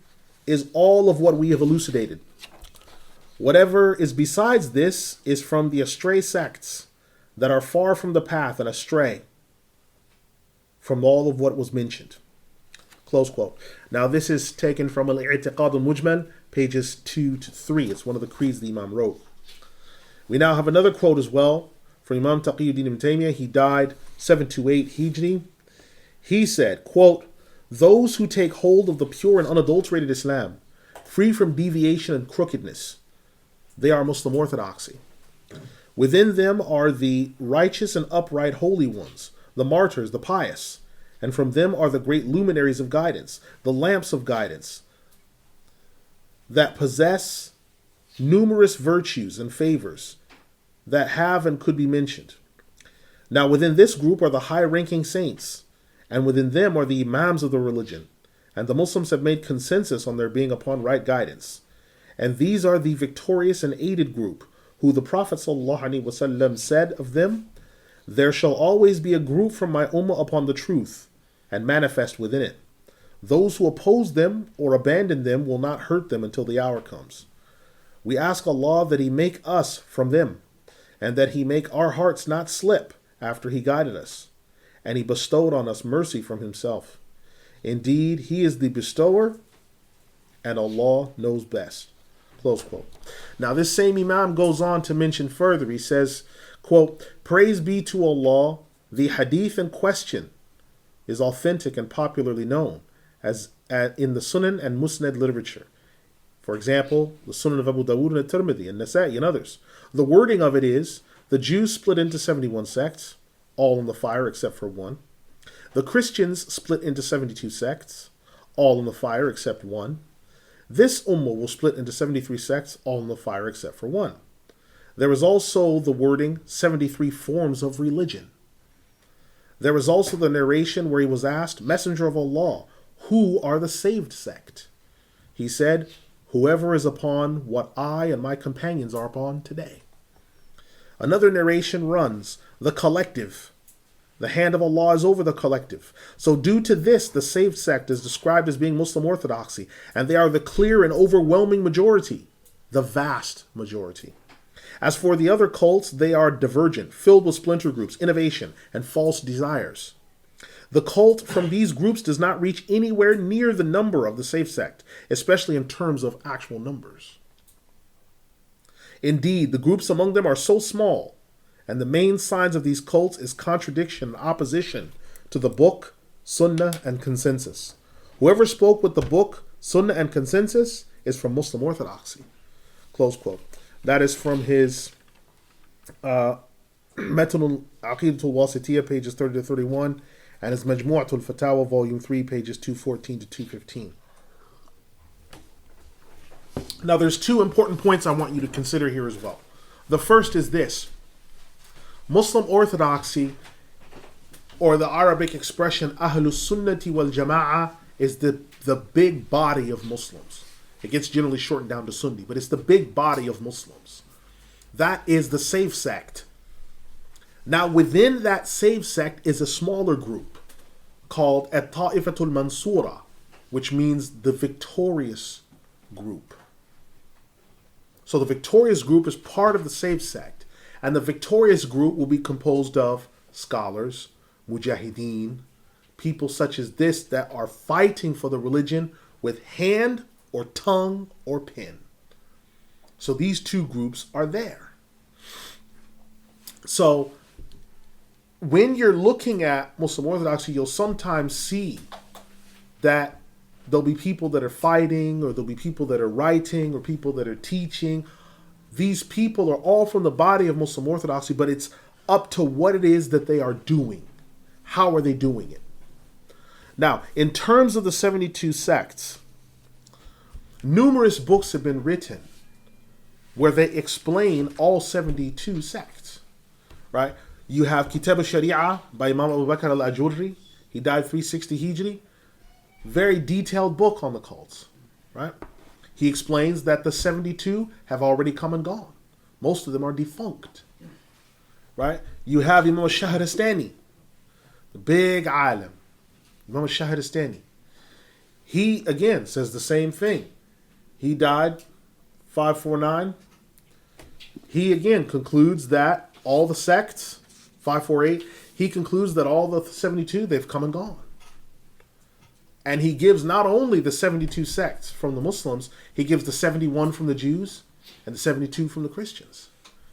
is all of what we have elucidated. Whatever is besides this is from the astray sects that are far from the path and astray from all of what was mentioned. Close quote. Now this is taken from Al-I'tiqad al-Mujmal, pages 2 to 3. It's one of the creeds the Imam wrote. We now have another quote as well from Imam Taqiyuddin ibn Taymiyyah. He died 728 Hijri. He said, quote, those who take hold of the pure and unadulterated Islam, free from deviation and crookedness, they are Muslim orthodoxy. Within them are the righteous and upright holy ones, the martyrs, the pious, and from them are the great luminaries of guidance, the lamps of guidance, that possess numerous virtues and favors that have and could be mentioned. Now within this group are the high-ranking saints, and within them are the imams of the religion, and the Muslims have made consensus on their being upon right guidance. And these are the victorious and aided group, who the Prophet ﷺ said of them, there shall always be a group from my ummah upon the truth, and manifest within it. Those who oppose them or abandon them will not hurt them until the hour comes. We ask Allah that He make us from them, and that He make our hearts not slip after He guided us, and He bestowed on us mercy from Himself. Indeed, He is the bestower and Allah knows best. Close quote. Now this same Imam goes on to mention further. He says, quote, praise be to Allah, the hadith in question is authentic and popularly known as in the Sunan and Musnad literature. For example, the Sunan of Abu Dawud and Tirmidhi and Nasa'i and others. The wording of it is, the Jews split into 71 sects, all in the fire except for one. The Christians split into 72 sects, all in the fire except one. This ummah will split into 73 sects, all in the fire except for one. There is also the wording 73 forms of religion. There is also the narration where he was asked, Messenger of Allah, who are the saved sect? He said, whoever is upon what I and my companions are upon today. Another narration runs, the collective. The hand of Allah is over the collective. So due to this, the saved sect is described as being Muslim orthodoxy, and they are the clear and overwhelming majority, the vast majority. As for the other cults, they are divergent, filled with splinter groups, innovation, and false desires. The cult from these groups does not reach anywhere near the number of the saved sect, especially in terms of actual numbers. Indeed, the groups among them are so small, and the main signs of these cults is contradiction and opposition to the book, sunnah, and consensus. Whoever spoke with the book, sunnah, and consensus is from Muslim orthodoxy. Close quote. That is from his Matn al-Aqidat al-Wasitiyah, pages 30 to 31, and his Majmu'at al-Fatawa, volume 3, pages 214 to 215. Now, there's two important points I want you to consider here as well. The first is this. Muslim orthodoxy, or the Arabic expression Ahlus Sunnati wal Jama'ah, is the big body of Muslims. It gets generally shortened down to Sunni, but it's the big body of Muslims. That is the saved sect. Now, within that saved sect is a smaller group called At-Ta'ifatul Mansura, which means the victorious group. So the victorious group is part of the saved sect, and the victorious group will be composed of scholars, mujahideen, people such as this that are fighting for the religion with hand or tongue or pen. So these two groups are there. So when you're looking at Muslim orthodoxy, you'll sometimes see that there'll be people that are fighting, or there'll be people that are writing, or people that are teaching. These people are all from the body of Muslim orthodoxy, but it's up to what it is that they are doing. How are they doing it? Now, in terms of the 72 sects, numerous books have been written where they explain all 72 sects, right? You have Kitab al-Sharia by Imam Abu Bakr al-Ajurri. He died 360 Hijri. Very detailed book on the cults, right? He explains that the 72 have already come and gone. Most of them are defunct, right? You have Imam al-Shahrastani, the big alim, Imam al-Shahrastani. He, again, says the same thing. He died 549. He, again, concludes that all the sects, 548, he concludes that all the 72, they've come and gone. And he gives not only the 72 sects from the Muslims, he gives the 71 from the Jews and the 72 from the Christians.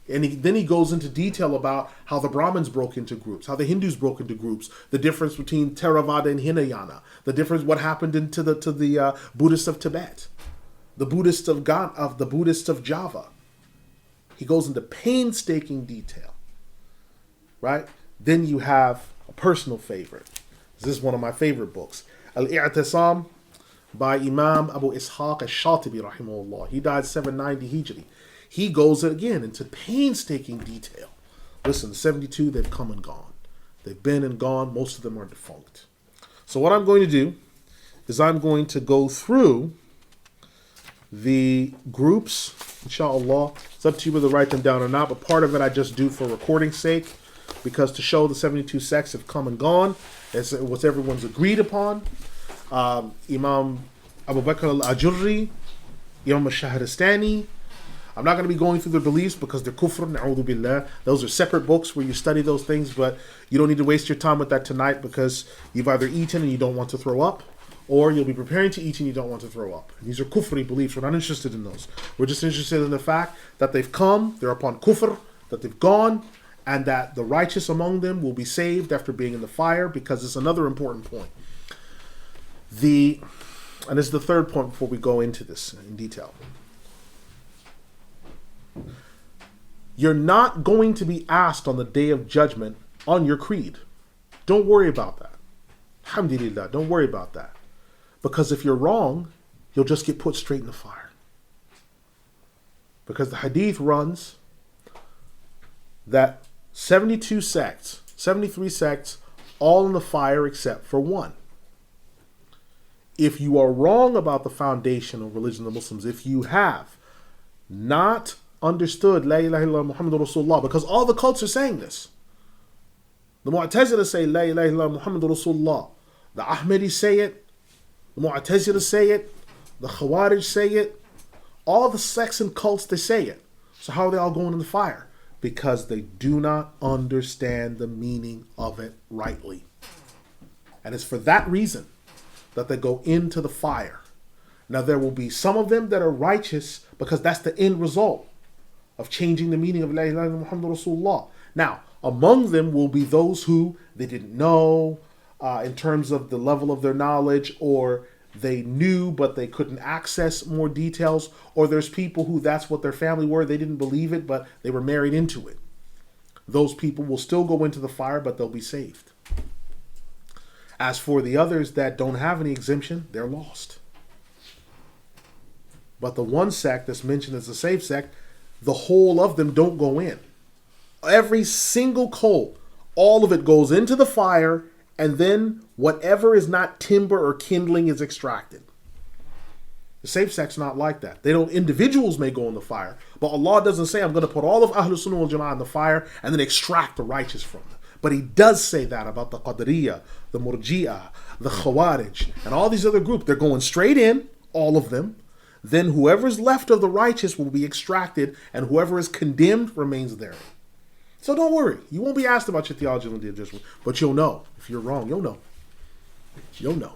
And then he goes into detail about how the Brahmins broke into groups, how the Hindus broke into groups, the difference between Theravada and Hinayana, the difference, what happened to the Buddhists of Tibet, the Buddhists of the Buddhists of Java. He goes into painstaking detail, right? Then you have a personal favorite. This is one of my favorite books. Al-I'tisam by Imam Abu Ishaq al-Shatibi rahimahullah. He died 790 Hijri. He goes again into painstaking detail. Listen, 72, they've come and gone. They've been and gone. Most of them are defunct. So what I'm going to do is I'm going to go through the groups, inshallah. It's up to you whether to write them down or not, but part of it I just do for recording's sake, because to show the 72 sects have come and gone, it's what everyone's agreed upon. Imam Abu Bakr al-Ajurri, Imam al-Shahrastani. I'm not going to be going through their beliefs because they're kufr, na'udhu billah. Those are separate books where you study those things, but you don't need to waste your time with that tonight because you've either eaten and you don't want to throw up, or you'll be preparing to eat and you don't want to throw up. These are kufri beliefs. We're not interested in those. We're just interested in the fact that they've come, they're upon kufr, that they've gone, and that the righteous among them will be saved after being in the fire, because it's another important point. And this is the third point before we go into this in detail. You're not going to be asked on the day of judgment on your creed. Don't worry about that. Alhamdulillah, don't worry about that. Because if you're wrong, you'll just get put straight in the fire. Because the hadith runs that 72 sects, 73 sects, all in the fire except for one. If you are wrong about the foundation of religion of the Muslims, if you have not understood La ilaha illallah Muhammadur Rasulullah, because all the cults are saying this. The Mu'tazila say La ilaha illallah Muhammadur Rasulullah. The Ahmadis say it. The Mu'tazila say it. The Khawarij say it. All the sects and cults, they say it. So how are they all going in the fire? Because they do not understand the meaning of it rightly. And it's for that reason that they go into the fire. Now there will be some of them that are righteous because that's the end result of changing the meaning of La ilaha illallah Muhammadur Rasulullah. Now, among them will be those who they didn't know in terms of the level of their knowledge, or they knew but they couldn't access more details, or there's people who that's what their family were, they didn't believe it but they were married into it. Those people will still go into the fire, but they'll be saved. As for the others that don't have any exemption, they're lost. But the one sect that's mentioned as a safe sect, the whole of them don't go in. Every single cult, all of it goes into the fire, and then whatever is not timber or kindling is extracted. The safe sect's not like that. They don't. Individuals may go in the fire, but Allah doesn't say I'm going to put all of Ahlus Sunnah wal Jama'ah in the fire and then extract the righteous from them. But He does say that about the Qadariyah, the Murji'ah, the Khawarij, and all these other groups. They're going straight in, all of them. Then whoever's left of the righteous will be extracted, and whoever is condemned remains there. So don't worry. You won't be asked about your theology on the day of judgment, but you'll know. If you're wrong, you'll know. You'll know.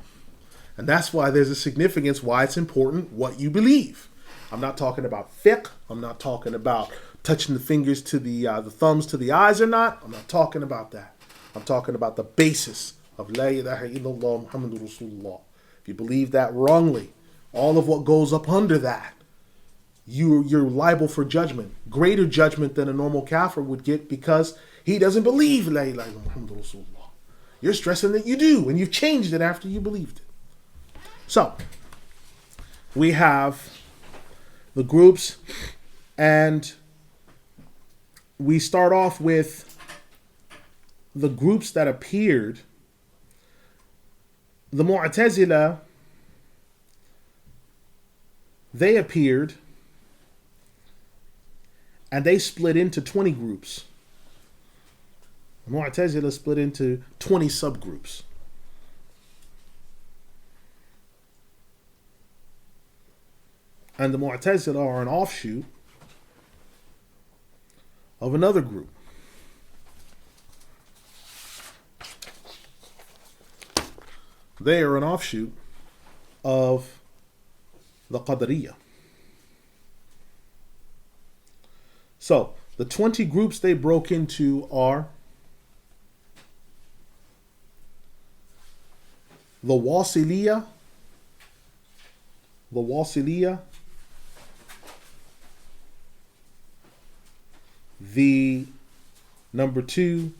And that's why there's a significance, why it's important what you believe. I'm not talking about fiqh. I'm not talking about touching the fingers to the thumbs to the eyes or not. I'm not talking about that. I'm talking about the basis of La ilaha illallah Muhammadur Rasulullah. If you believe that wrongly, all of what goes up under that, you're liable for judgment. Greater judgment than a normal kafir would get, because he doesn't believe La ilaha illallah Muhammadur Rasulullah. You're stressing that you do, and you've changed it after you believed it. So, we have the groups, and we start off with the groups that appeared. The Mu'tazila, they appeared, and they split into 20 groups. The Mu'tazila split into 20 subgroups. And the Mu'tazila are an offshoot of another group. They are an offshoot of the Qadariyah. So, the 20 groups they broke into are the Wasiliyah, the number 2,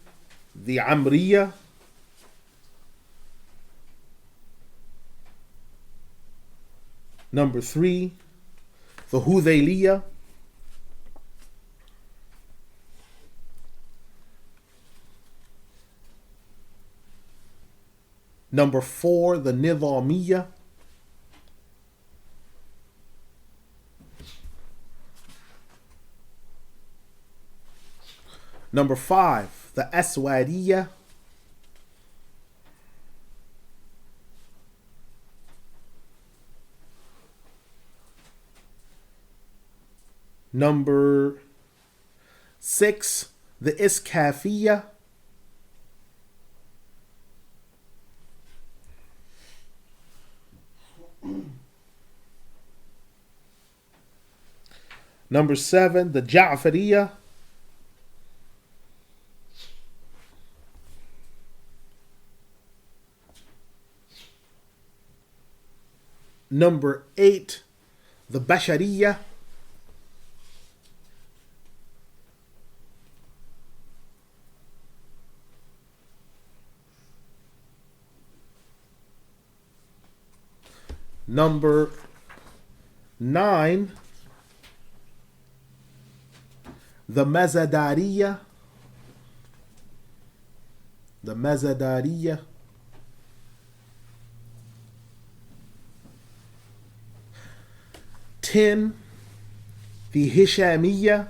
the Amriyah, number 3, the Hudhayliyah, number 4, the Nidhamiyah, number 5, the Aswadiyah, number 6, the Iskafiyah, Number 7, the Ja'fariyah. Number 8, the Bashariyah. Number 9, the Mazadariya. The Mazadariya. 10, the Hishamiyya.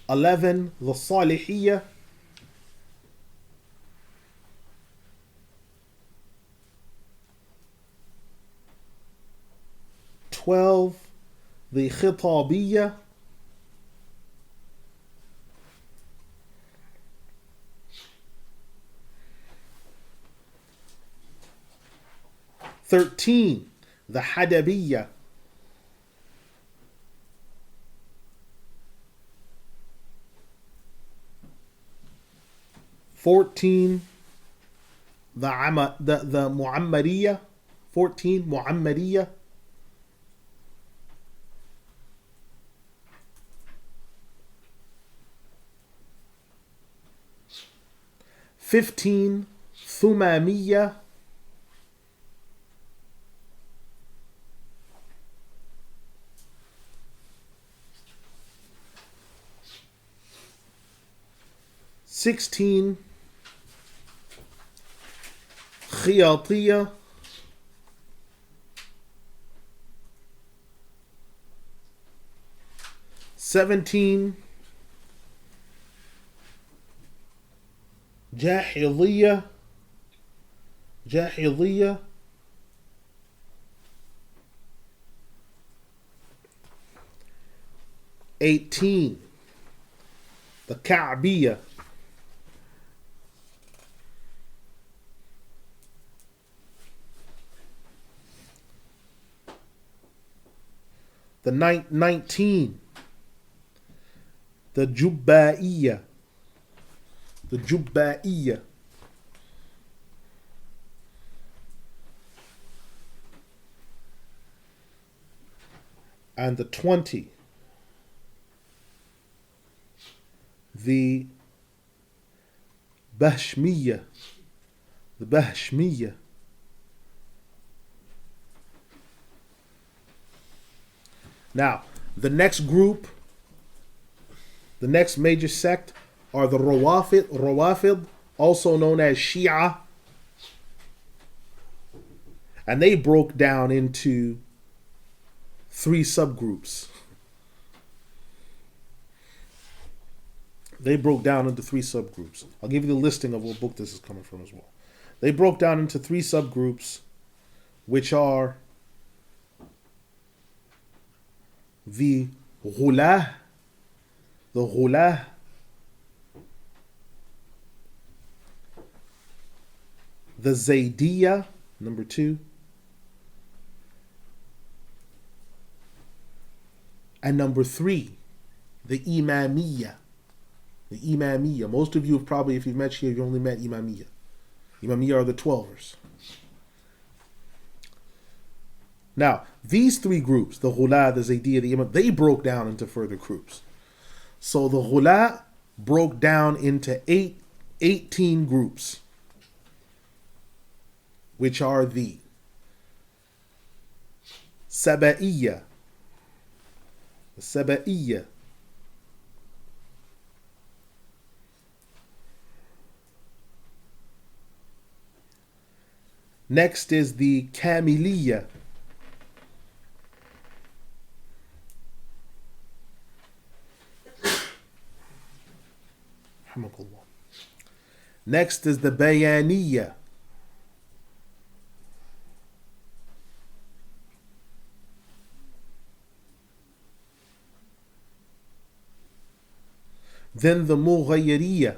11, the Salihiyya. 12, the Khitabiyya. 13, the Hadabiyya. 14, the Mu'ammariyya. 14, Mu'ammariyya. 15, Thumamiyya. 16, Khiyatiyya. 17, Jahiliyya. 18, the Ka'biyya. 19, the Jubba'iyya. 20, the Bahshmiyya. Now, the next group, the next major sect are the Rawafid, also known as Shia. And they broke down into 3 subgroups. I'll give you the listing of what book this is coming from as well. They broke down into 3 subgroups, which are the Ghulah, the Zaydiyya, number 2, and number 3, the Imamiyya. Most of you have probably, if you've met here, you only met Imamiyya. Imamiyya are the 12ers. Now, these 3 groups, the Ghula, the Zaydiyya, the Imam, they broke down into further groups. So the Ghula broke down into 18 groups, which are the Saba'iyya. Next is the Kamiliyya. Next is the Bayaniyya. Then the Mughayyiriyya.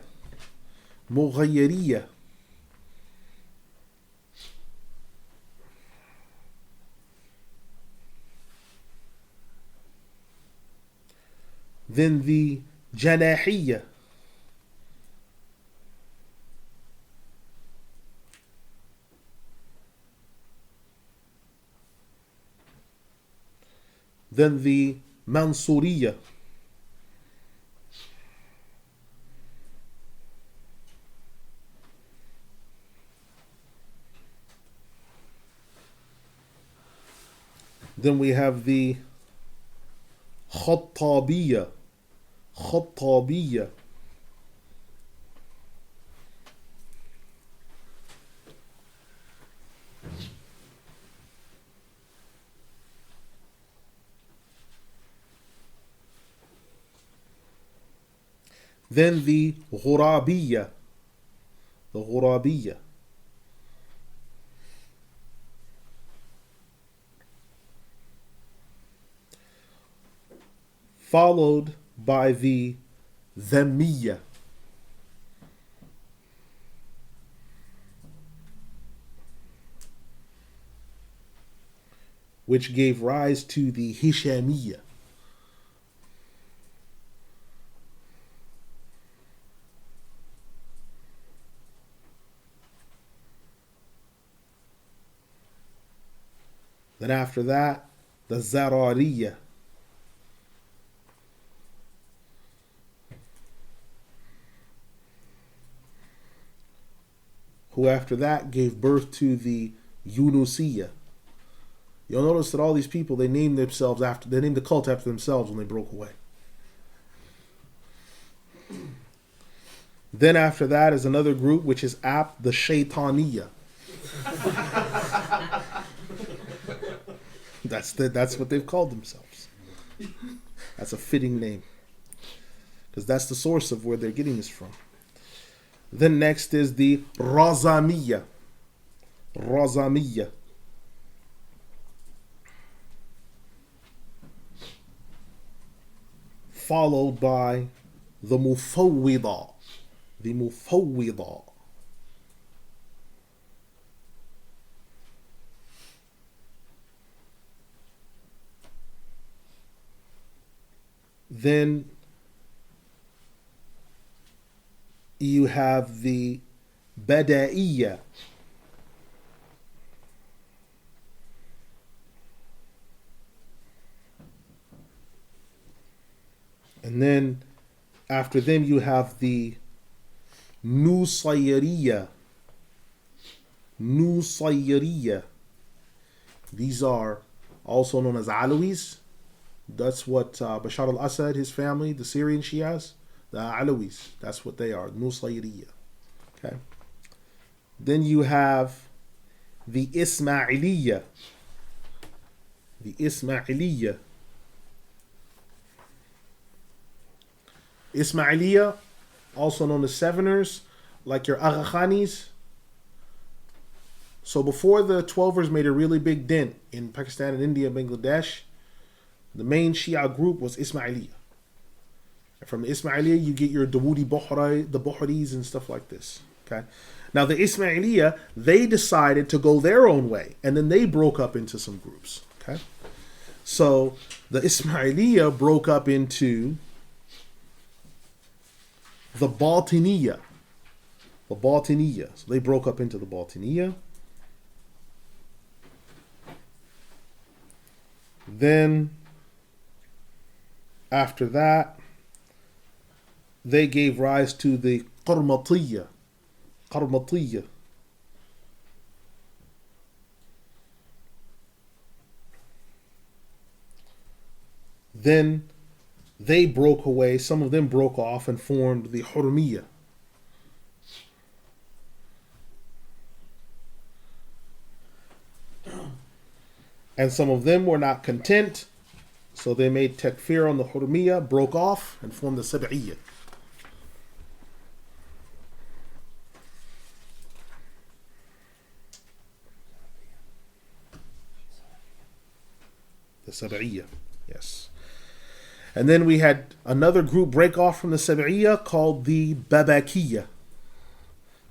Then the Janahiyya. Then the Mansuriyya. Then we have the Khattabiyya. Khattabiyya. Then the Ghurabiyya. The Ghurabiyya. Followed by the Dhammiyya. Which gave rise to the Hishamiyya. Then after that, the Zarariyya. Who after that gave birth to the Yunusiyya. You'll notice that all these people, they named the cult after themselves when they broke away. Then after that is another group which is apt, the Shaitaniyya. That's what they've called themselves. That's a fitting name, because that's the source of where they're getting this from. Then next is the Razamiyya. Razamiyya. Followed by the Mufawwida. The Mufawwida. Then you have the Bada'iyya. And then after them you have the Nusayriyya. Nusayriyya. These are also known as Alawis. That's what Bashar al-Assad, his family, the Syrian Shias, the Alawis, that's what they are, Nusayriyya. Okay. Then you have the Ismailiyya. The Ismailiyya. Ismailiyya, also known as Seveners, like your Agha Khanis. So before the Twelvers made a really big dent in Pakistan and India and Bangladesh, the main Shia group was Ismailiyya. And from Ismailiyya, you get your Dawoodi Bohri, the Bohris and stuff like this. Okay. Now the Ismailiyya, they decided to go their own way, and then they broke up into some groups. Okay. So the Ismailiyya broke up into the Batiniyya. The Batiniyya. So they broke up into the Batiniyya. Then after that, they gave rise to the Qarmatiyya. Qarmatiyya. Then they broke away, some of them broke off and formed the Hurmiyya. And some of them were not content, so they made takfir on the Hurmiyya, broke off, and formed the Sab'iyya. The Sab'iyya, yes. And then we had another group break off from the Sab'iyya called the Babakiyya.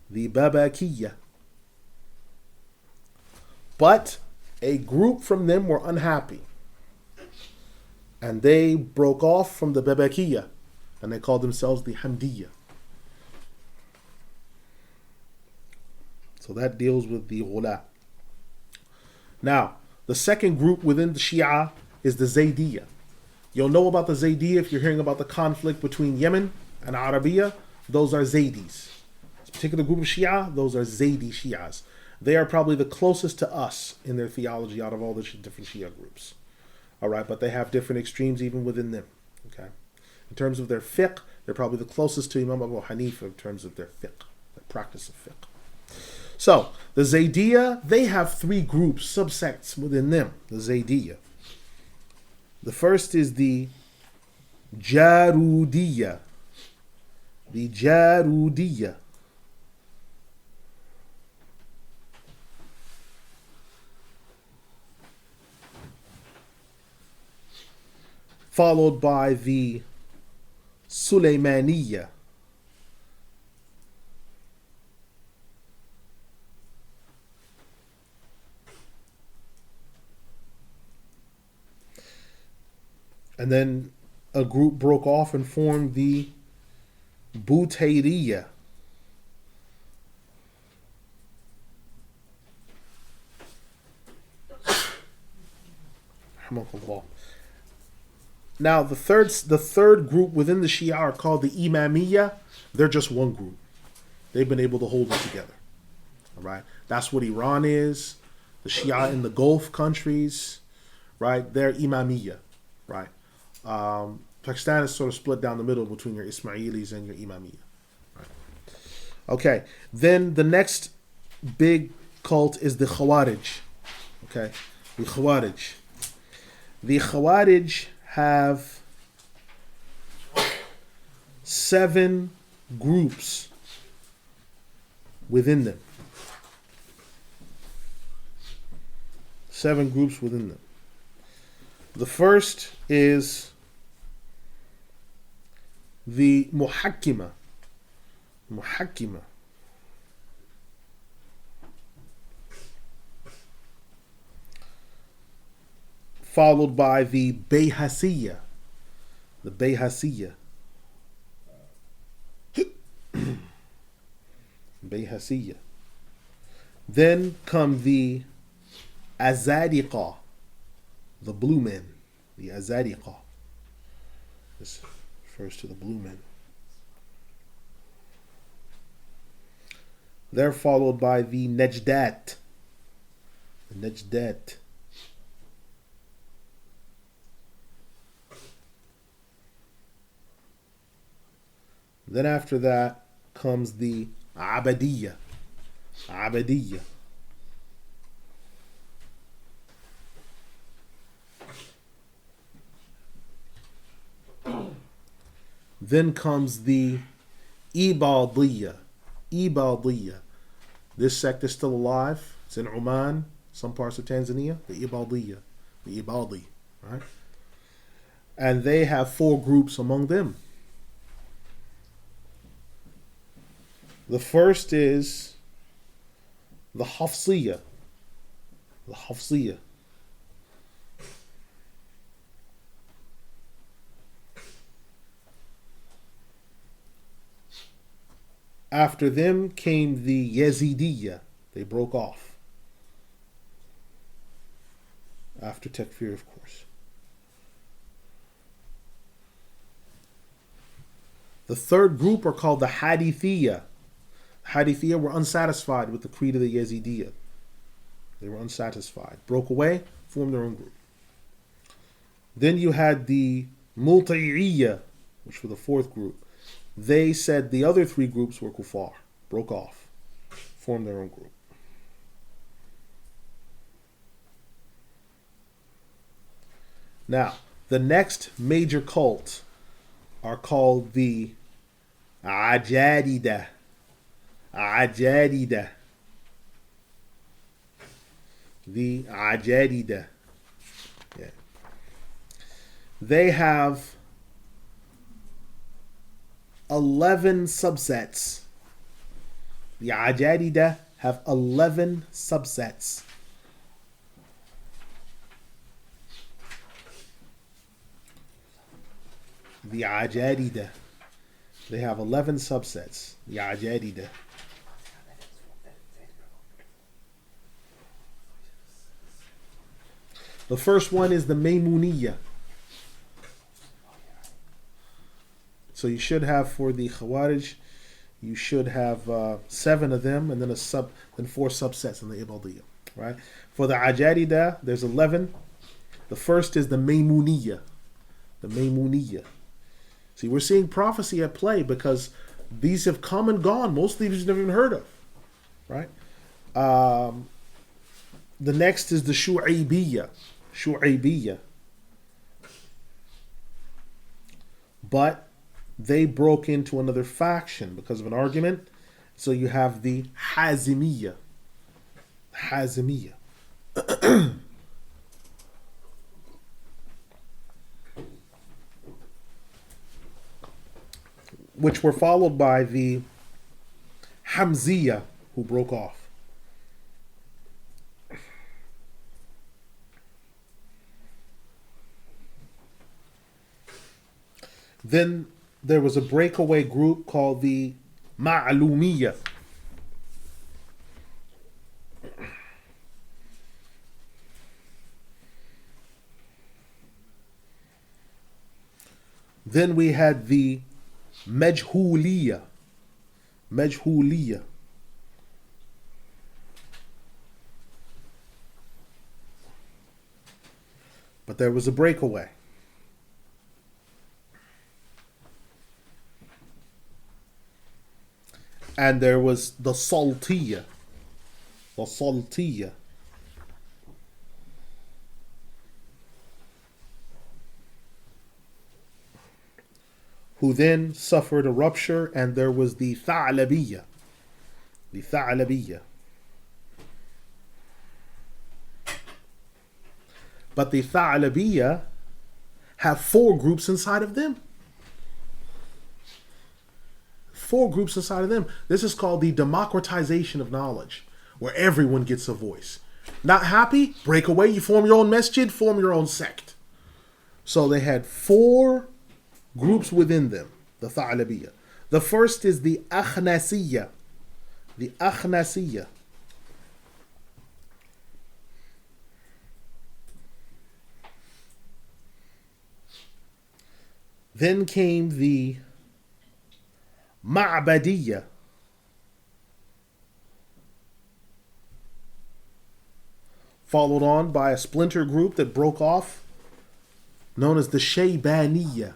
The Babakiyya. But a group from them were unhappy. And they broke off from the Babakiyya, and they called themselves the Hamdiyya. So that deals with the Ghula. Now, the second group within the Shia is the Zaydiyya. You'll know about the Zaydiyya if you're hearing about the conflict between Yemen and Arabiya. Those are Zaydis. This particular group of Shia, those are Zaydi Shias. They are probably the closest to us in their theology out of all the different Shia groups. All right, but they have different extremes even within them. Okay, in terms of their fiqh, they're probably the closest to Imam Abu Hanifa in terms of their fiqh, the practice of fiqh. So the Zaydiyya, they have three groups, subsects within them. The Zaydiyya. The first is the Jarudiyya. The Jarudiyya. Followed by the Sulaimaniyya. And then a group broke off and formed the Butayriyya. Now the third group within the Shia are called the Imamiyya. They're just one group. They've been able to hold it together. All right, that's what Iran is. The Shia in the Gulf countries, right? They're Imamiyya, right? Pakistan is sort of split down the middle between your Ismailis and your Imamiyya. Right? Okay, then the next big cult is the Khawarij. Okay, the Khawarij. The Khawarij have 7 groups within them. 7 groups within them. The first is the Muhakkima. Muhakkima. Followed by the Bayhasiyya. The Bayhasiyya. Bayhasiyya. Then come the Azadiqa. The blue men. The Azadiqa. This refers to the blue men. They're followed by the Najdat. The Najdat. Then after that comes the Abadiyya. Abadiyya. Then comes the Ibadiyya. Ibadiyya. This sect is still alive. It's in Oman, some parts of Tanzania. The Ibadiyya. The Ibadi. Right? And they have 4 groups among them. The first is the Hafsiyya. The Hafsiyya. After them came the Yazidiyya. They broke off. After Takfir, of course. The third group are called the Hadithiyya. Hadithiyya were unsatisfied with the creed of the Yazidiyya. They were unsatisfied. Broke away, formed their own group. Then you had the Multa'iyya, which were the fourth group. They said the other 3 groups were kuffar. Broke off. Formed their own group. Now, the next major cult are called the Ajadida. Ajadida. The Ajadida. Yeah. They have 11 subsets. The Ajadida have 11 subsets. the Ajadida. They have 11 subsets. The Ajadida. The first one is the Maymuniyya. So you should have, for the Khawarij, you should have 7 of them, and then then 4 subsets in the Ibadiyya. Right? For the Ajadida, there's 11. The first is the Maymuniyya. The Maymuniyya. See, we're seeing prophecy at play because these have come and gone. Most of these you've never even heard of. Right? The next is the Shu'aybiyya. Shu'aybiyya. But they broke into another faction because of an argument. So you have the Hazimiyya. Hazimiyya. Which were followed by the Hamziyya, who broke off. Then there was a breakaway group called the Ma'lumiyya. Then we had the Majhuliyya. Majhuliyya. But there was a breakaway. And there was the Saltiyya. The Saltiyya. Who then suffered a rupture, and there was the Tha'labiyya. The Tha'labiyya. But the Tha'labiyya have 4 groups inside of them. 4 groups inside of them. This is called the Democratization of Knowledge, where everyone gets a voice. Not happy? Break away. You form your own masjid, form your own sect. So they had 4 groups within them, the Tha'labiyya. The first is the Akhnasiyya. The Akhnasiyya. Then came the Ma'badiyya. Followed on by a splinter group that broke off, known as the Shaybaniyya.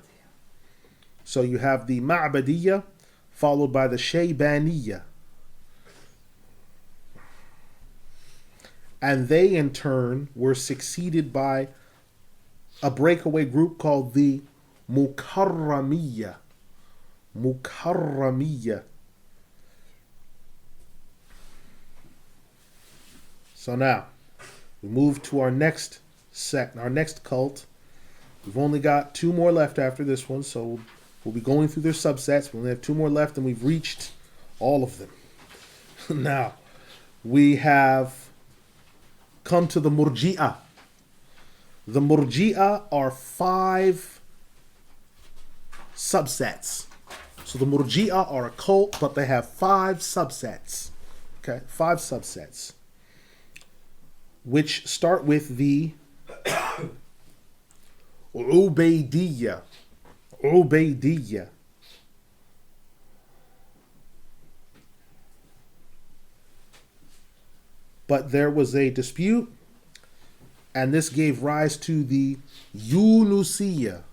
So you have the Ma'badiyya, followed by the Shaybaniyya. And they, in turn, were succeeded by a breakaway group called the Mukarramiyya. Mukarramiyya. So now, we move to our next sect, our next cult. We've only got 2 more left after this one, so we'll be going through their subsets. We only have 2 more left, and we've reached all of them. Now, we have come to the Murji'ah. The Murji'ah are 5 subsets. So the Murji'ah are a cult, but they have 5 subsets. Okay, 5 subsets. Which start with the Ubaydiyya. Ubaydiyya. But there was a dispute, and this gave rise to the Yunusiyya.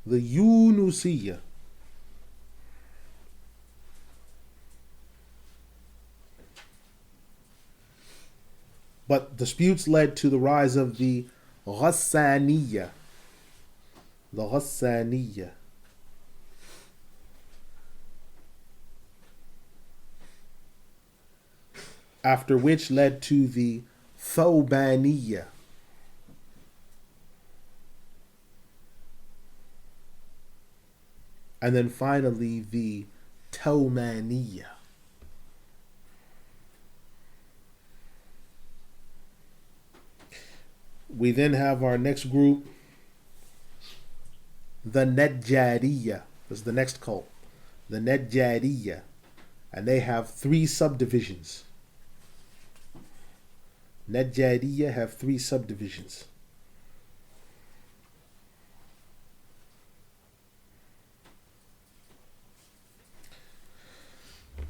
The Yunusiyya. But disputes led to the rise of the Ghassaniyya. The Ghassaniyya. After which led to the Thawbaniyya. And then finally the Tawmaniyya. We then have our next group, the Najjariyya. This is the next cult. The Najjariyya. And they have 3 subdivisions. Najjariyya have 3 subdivisions.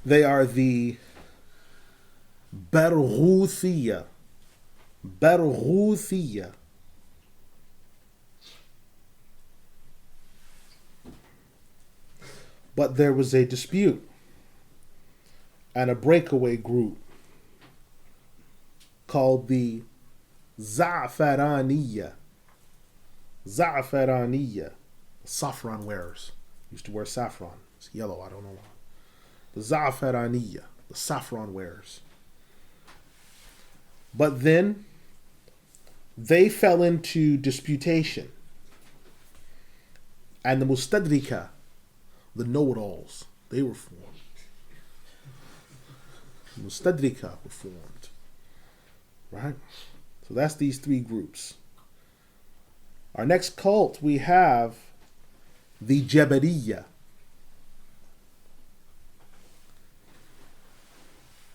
They are the Barghouthiyya. Barghouthiyya. But there was a dispute and a breakaway group called the Za'faraniyya. Za'faraniyya. Saffron wearers. Used to wear saffron. It's yellow, I don't know why. The Za'faraniyya. The saffron wearers. But then they fell into disputation. And the Mustadrika, the know-it-alls, they were formed. Mustadrika were formed. Right? So that's these 3 groups. Our next cult, we have the Jabariyya.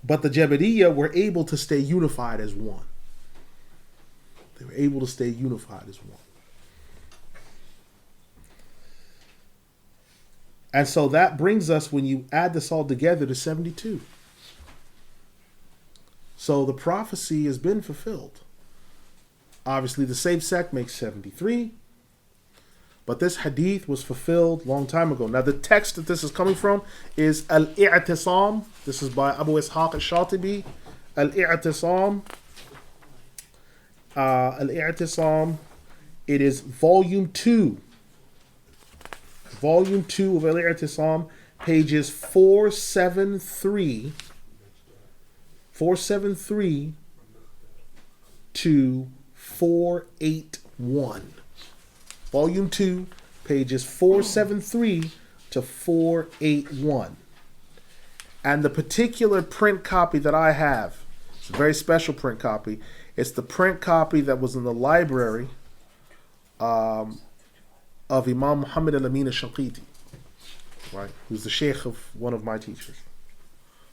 But the Jabariyya were able to stay unified as one. They were able to stay unified as one. And so that brings us, when you add this all together, to 72. So the prophecy has been fulfilled. Obviously, the same sect makes 73. But this hadith was fulfilled a long time ago. Now, the text that this is coming from is Al-I'tisam. This is by Abu Ishaq al-Shatibi. Al-I'tisam. Al-I'tisam. It is volume 2. Volume 2 of Al-I'tisam, pages 473 to 481. Volume 2, pages 473 to 481. And the particular print copy that I have, it's a very special print copy. It's the print copy that was in the library of Imam Muhammad al-Amin al-Shanqiti, right? Who's the Shaikh of one of my teachers.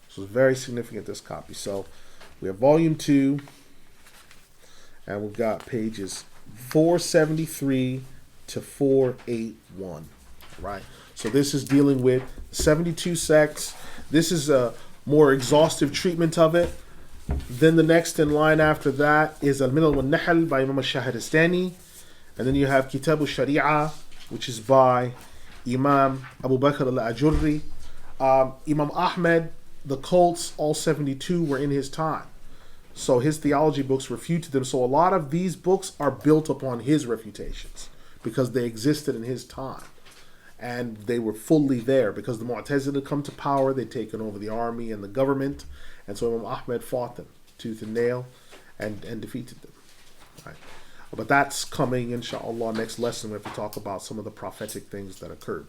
So it's very significant, this copy. So we have volume 2, and we've got pages 473 to 481, right? So this is dealing with 72 sects. This is a more exhaustive treatment of it. Then the next in line after that is Al-Milal wal-Nahl by Imam al-Shahristani. And then you have Kitab al-Sharia, which is by Imam Abu Bakr al-Ajurri. Imam Ahmed, the cults, all 72 were in his time. So his theology books refuted them. So a lot of these books are built upon his refutations because they existed in his time. And they were fully there because the Mu'tazila had come to power. They'd taken over the army and the government. And so Imam Ahmed fought them tooth and nail and defeated them. Right? But that's coming, inshallah, next lesson. We have to talk about some of the prophetic things that occurred.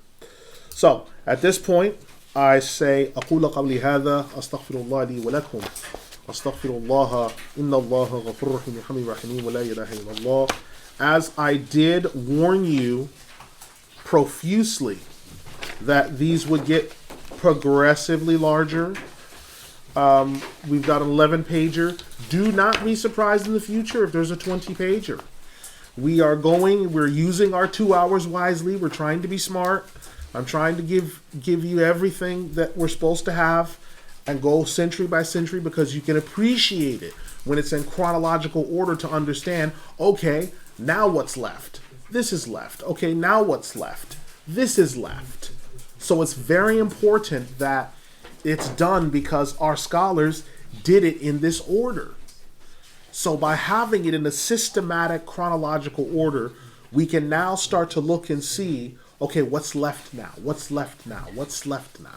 So at this point, I say, أقول قولي هذا أستغفر الله لي ولكم أستغفر الله إن الله غفور رحيم حميد رحيم ولا إله إلا الله. As I did warn you profusely that these would get progressively larger. We've got an 11-pager. Do not be surprised in the future if there's a 20-pager. We're using our 2 hours wisely. We're trying to be smart. I'm trying to give you everything that we're supposed to have and go century by century because you can appreciate it when it's in chronological order to understand, okay, now what's left? This is left. Okay, now what's left? This is left. So it's very important that it's done because our scholars did it in this order. So by having it in a systematic chronological order, we can now start to look and see, okay, what's left now? What's left now? What's left now?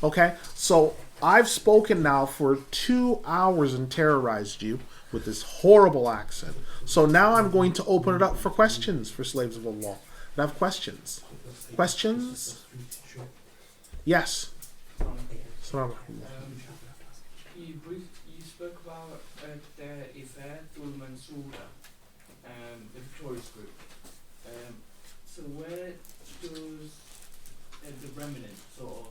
Okay, so I've spoken now for 2 hours and terrorized you with this horrible accent. So now I'm going to open it up for questions for slaves of Allah. I have questions. Questions? Yes. You spoke about the Al-Mansour, the victorious group. So where does the remnant sort of,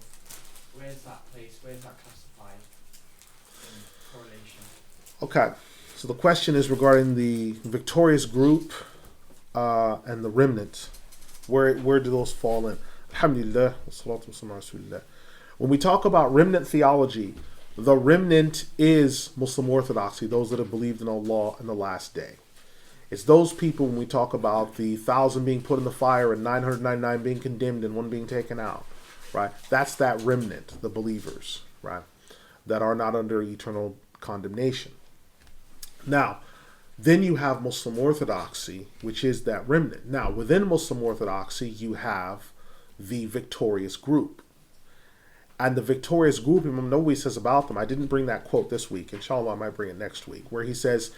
where's that place? Where's that classified in correlation? Okay, so the question is regarding the victorious group and the remnant. Where do those fall in? Alhamdulillah, wassalatu wassalamu ala rasulillah. When we talk about remnant theology, the remnant is Muslim orthodoxy, those that have believed in Allah and the last day. It's those people when we talk about the 1,000 being put in the fire and 999 being condemned and one being taken out, right? That's that remnant, the believers, right? That are not under eternal condemnation. Now, then you have Muslim orthodoxy, which is that remnant. Now, within Muslim orthodoxy, you have the victorious group. And the victorious group, Imam Nawawi says about them, I didn't bring that quote this week, inshallah I might bring it next week, where he says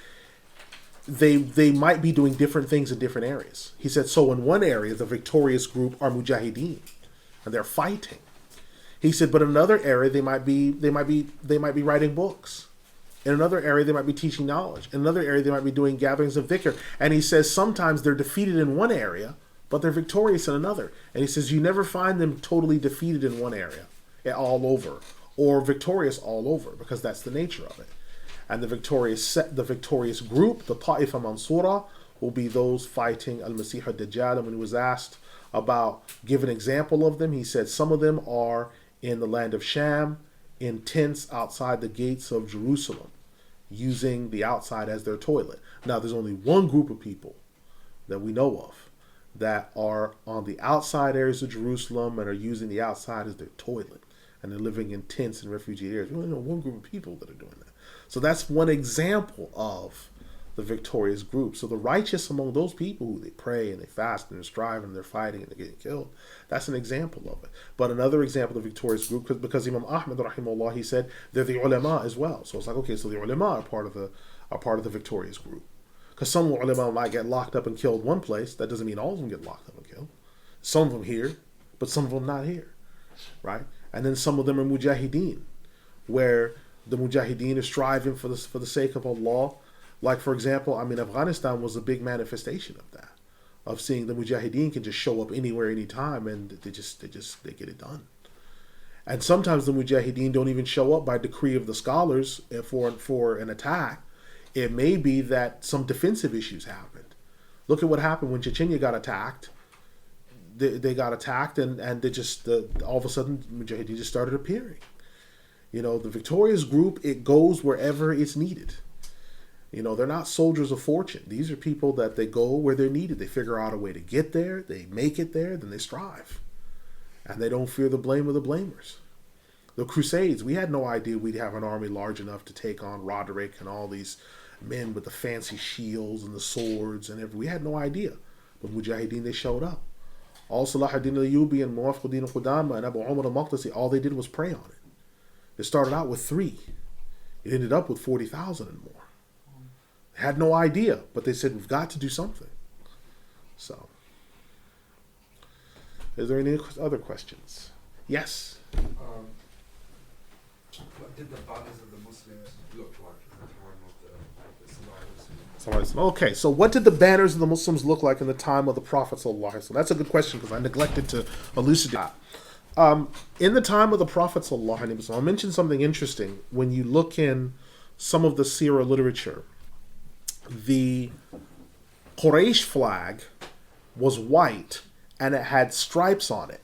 they might be doing different things in different areas. He said, so in one area, the victorious group are mujahideen, and they're fighting. He said, but in another area, they might be writing books. In another area, they might be teaching knowledge. In another area, they might be doing gatherings of dhikr. And he says sometimes they're defeated in one area, but they're victorious in another. And he says you never find them totally defeated in one area, all over, or victorious all over, because that's the nature of it. And the victorious group, the Ta'ifa Mansura, will be those fighting Al-Masih al-Dajjal. And when he was asked about, give an example of them, he said some of them are in the land of Sham, in tents outside the gates of Jerusalem, using the outside as their toilet. Now, there's only one group of people that we know of that are on the outside areas of Jerusalem and are using the outside as their toilet, and they're living in tents and refugee areas. We only know one group of people that are doing that. So that's one example of the victorious group. So the righteous among those people who they pray and they fast and they strive and they're fighting and they're getting killed, that's an example of it. But another example of the victorious group, because Imam Ahmad rahimahullah, he said they're the ulama as well. So it's like, okay, so the ulama are part of the victorious group. Because some ulama might get locked up and killed one place. That doesn't mean all of them get locked up and killed. Some of them here, but some of them not here, right? And then some of them are mujahideen, where the mujahideen are striving for the sake of Allah. Like, for example, Afghanistan was a big manifestation of that, of seeing the mujahideen can just show up anywhere, anytime, and they get it done. And sometimes the mujahideen don't even show up by decree of the scholars for an attack. It may be that some defensive issues happened. Look at what happened when Chechnya got attacked. They got attacked, and they all of a sudden mujahideen just started appearing. You know, the victorious group, it goes wherever it's needed. You know, they're not soldiers of fortune. These are people that they go where they're needed. They figure out a way to get there. They make it there. Then they strive. And they don't fear the blame of the blamers. The Crusades, we had no idea we'd have an army large enough to take on Roderick and all these men with the fancy shields and the swords and everything. We had no idea. But Mujahideen, they showed up. All Salahuddin al-Ayyubi and Muwafaquddin al-Qudama and Abu Umar al-Maqdisi, all they did was pray on it. It started out with 3. It ended up with 40,000 and more. Had no idea, but they said, we've got to do something. So, is there any other questions? Yes? What did the bodies of the Muslims look like at the time of the Salaamu? Okay, so what did the banners of the Muslims look like in the time of the Prophet? So that's a good question, because I neglected to elucidate that. In the time of the Prophet, I'll mention something interesting. When you look in some of the seerah literature, the Quraysh flag was white and it had stripes on it.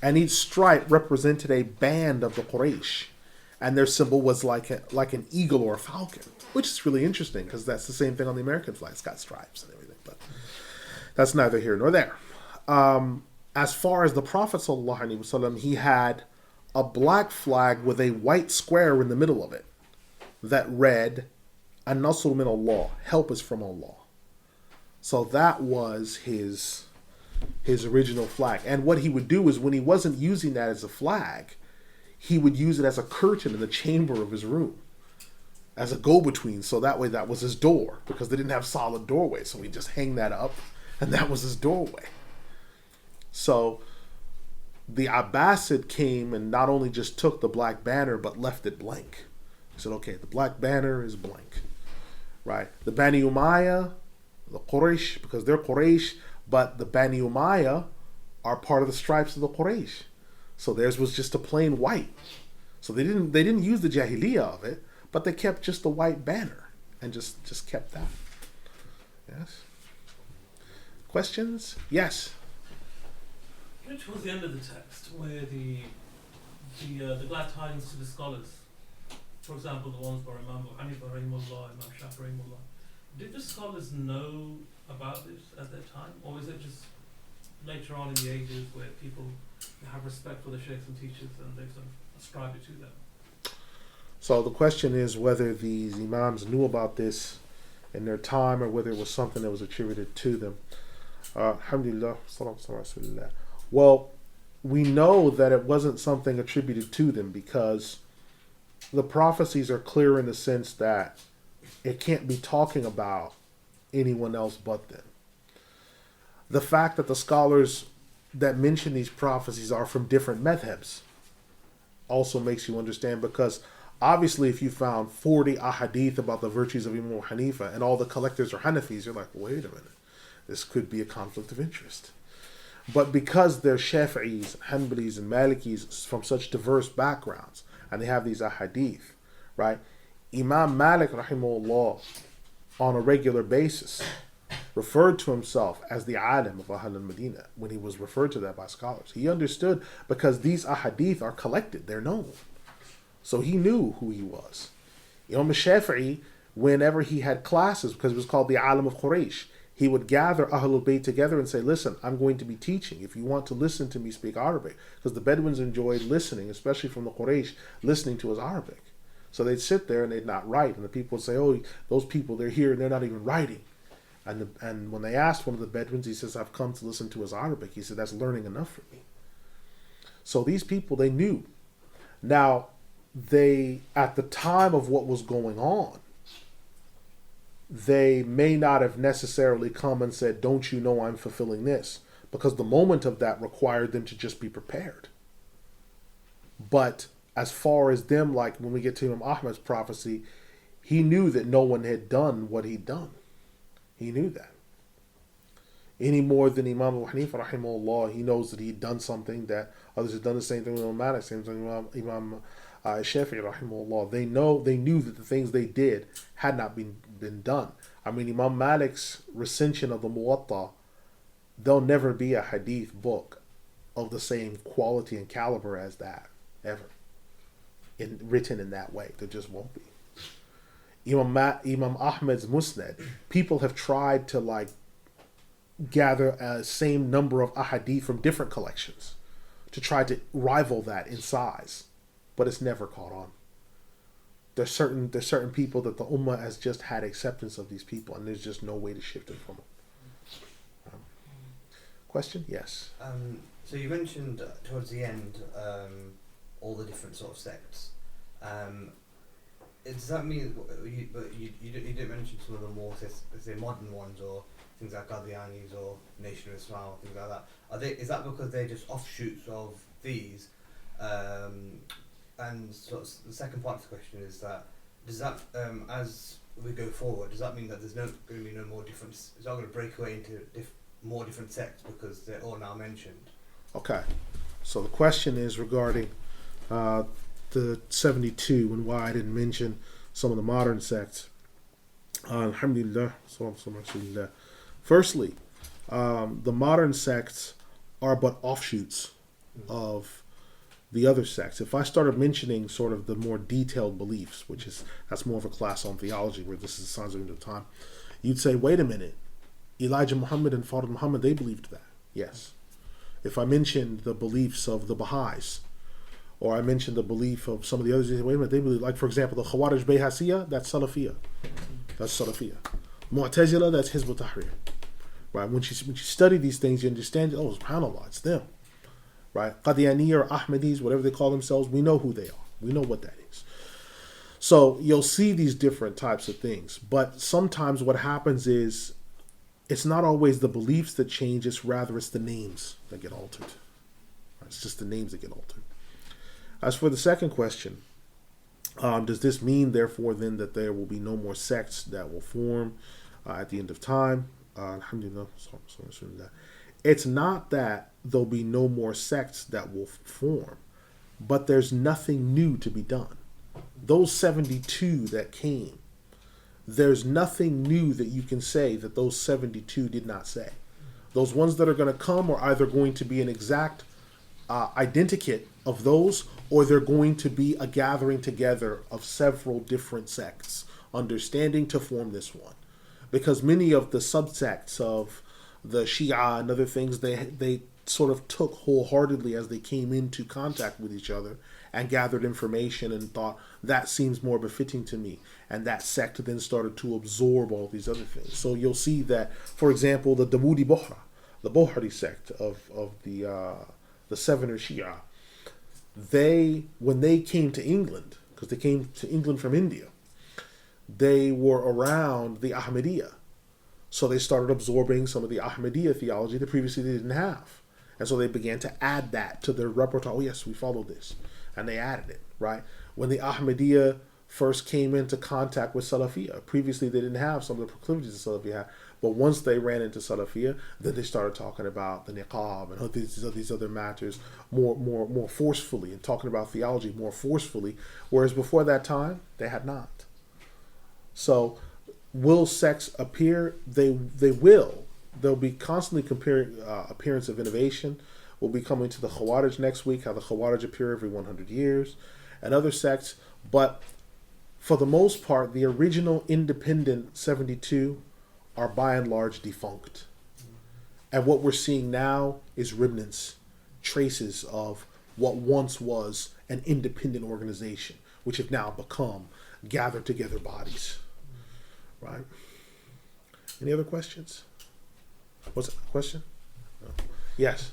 And each stripe represented a band of the Quraysh. And their symbol was like an eagle or a falcon, which is really interesting because that's the same thing on the American flag. It's got stripes and everything, but that's neither here nor there. As far as the Prophet ﷺ, he had a black flag with a white square in the middle of it that read, An-Nasr min Allah, help is from Allah. So that was his original flag. And what he would do is when he wasn't using that as a flag, he would use it as a curtain in the chamber of his room, as a go-between. So that way that was his door, because they didn't have solid doorways. So he'd just hang that up, and that was his doorway. So the Abbasid came and not only just took the black banner, but left it blank. He said, okay, the black banner is blank. Right? The Bani Umayyah, the Quraysh, because they're Quraysh, but the Bani Umayyah are part of the stripes of the Quraysh. So theirs was just a plain white. So they didn't use the jahiliyyah of it, but they kept just the white banner and just kept that. Yes. Questions? Yes. Towards the end of the text, where the glad tidings to the scholars, for example, the ones by Imam Abu Hanifa rahimahullah, Imam Shafi'i rahimahullah, did the scholars know about this at their time, or is it just later on in the ages where people have respect for the sheikhs and teachers and they sort of ascribe it to them? So the question is whether these imams knew about this in their time or whether it was something that was attributed to them. Alhamdulillah. Well, we know that it wasn't something attributed to them because the prophecies are clear in the sense that it can't be talking about anyone else but them. The fact that the scholars that mention these prophecies are from different madhabs also makes you understand, because obviously if you found 40 ahadith about the virtues of Imam Hanifa and all the collectors are Hanafis, you're like, wait a minute, this could be a conflict of interest. But because they're Shafi'is, Hanbalis, and Malikis from such diverse backgrounds, and they have these ahadith, right? Imam Malik, rahimahullah, on a regular basis, referred to himself as the alim of Ahl al-Madinah when he was referred to that by scholars. He understood because these ahadith are collected, they're known. So he knew who he was. Imam Shafi'i, whenever he had classes, because it was called the alim of Quraysh, he would gather Ahlul Bayt together and say, listen, I'm going to be teaching. If you want to listen to me speak Arabic, because the Bedouins enjoyed listening, especially from the Quraysh, listening to his Arabic. So they'd sit there and they'd not write. And the people would say, oh, those people, they're here and they're not even writing. And when they asked one of the Bedouins, he says, I've come to listen to his Arabic. He said, that's learning enough for me. So these people, they knew. Now, they, at the time of what was going on, they may not have necessarily come and said, don't you know I'm fulfilling this? Because the moment of that required them to just be prepared. But as far as them, like when we get to Imam Ahmad's prophecy, he knew that no one had done what he'd done. He knew that. Any more than Imam Abu Hanifa rahimahullah, he knows that he'd done something that others had done the same thing with Imam Malik, same thing with Imam Shafi'i rahimahullah. They knew that the things they did had not been done. I mean, Imam Malik's recension of the Muwatta, there'll never be a hadith book of the same quality and caliber as that, ever. Written in that way. There just won't be. Imam Ahmad's Musnad, people have tried to gather a same number of ahadith from different collections to try to rival that in size, but it's never caught on. There's certain people that the Ummah has just had acceptance of these people, and there's just no way to shift it from them. Question? Yes. So you mentioned towards the end all the different sort of sects. Does that mean you didn't mention some of the more say modern ones or things like Qadianis or Nation of Islam or things like that? Is that because they're just offshoots of these? And sort of the second part of the question is that does that as we go forward, does that mean that there's going to be no more different? It's not going to break away into more different sects because they're all now mentioned? Okay, so the question is regarding the 72 and why I didn't mention some of the modern sects. Alhamdulillah. Firstly, the modern sects are but offshoots of the other sects. If I started mentioning sort of the more detailed beliefs, that's more of a class on theology where this is signs of the time, you'd say, wait a minute, Elijah Muhammad and Father Muhammad, they believed that. Yes. If I mentioned the beliefs of the Baha'is, or I mentioned the belief of some of the others, you say, wait a minute, they believe, like for example, the Khawarij Bayhasiyah, that's Salafiyah. That's Salafiyah. Mu'tazila, that's Hizb ut-Tahrir. Right? When you study these things, you understand, oh, subhanAllah, it's them. Right? Qadiani or Ahmadis, whatever they call themselves, we know who they are. We know what that is. So you'll see these different types of things. But sometimes what happens is it's not always the beliefs that change, it's the names that get altered. It's just the names that get altered. As for the second question, does this mean, therefore, then that there will be no more sects that will form at the end of time? Alhamdulillah. It's not that there'll be no more sects that will form, but there's nothing new to be done. Those 72 that came, there's nothing new that you can say that those 72 did not say. Those ones that are going to come are either going to be an exact identikit of those, or they're going to be a gathering together of several different sects, understanding to form this one. Because many of the subsects of the Shia and other things, they sort of took wholeheartedly as they came into contact with each other and gathered information and thought, that seems more befitting to me. And that sect then started to absorb all these other things. So you'll see that, for example, the Dawoodi Bohra, the Bohri sect of the Sevener Shia, when they came to England, because they came to England from India, they were around the Ahmadiyya. So they started absorbing some of the Ahmadiyya theology that previously they didn't have. And so they began to add that to their repertoire. Oh, yes, we follow this. And they added it, right? When the Ahmadiyya first came into contact with Salafiyya, previously they didn't have some of the proclivities that Salafiyya had. But once they ran into Salafiyya, then they started talking about the niqab and these other matters more forcefully, and talking about theology more forcefully, whereas before that time, they had not. So will sects appear? They will. There'll be constantly appearance of innovation. We'll be coming to the Khawarij next week, how the Khawarij appear every 100 years, and other sects. But for the most part, the original independent 72 are by and large defunct. And what we're seeing now is remnants, traces of what once was an independent organization, which have now become gathered together bodies. Right? Any other questions? What's the question? No. Yes.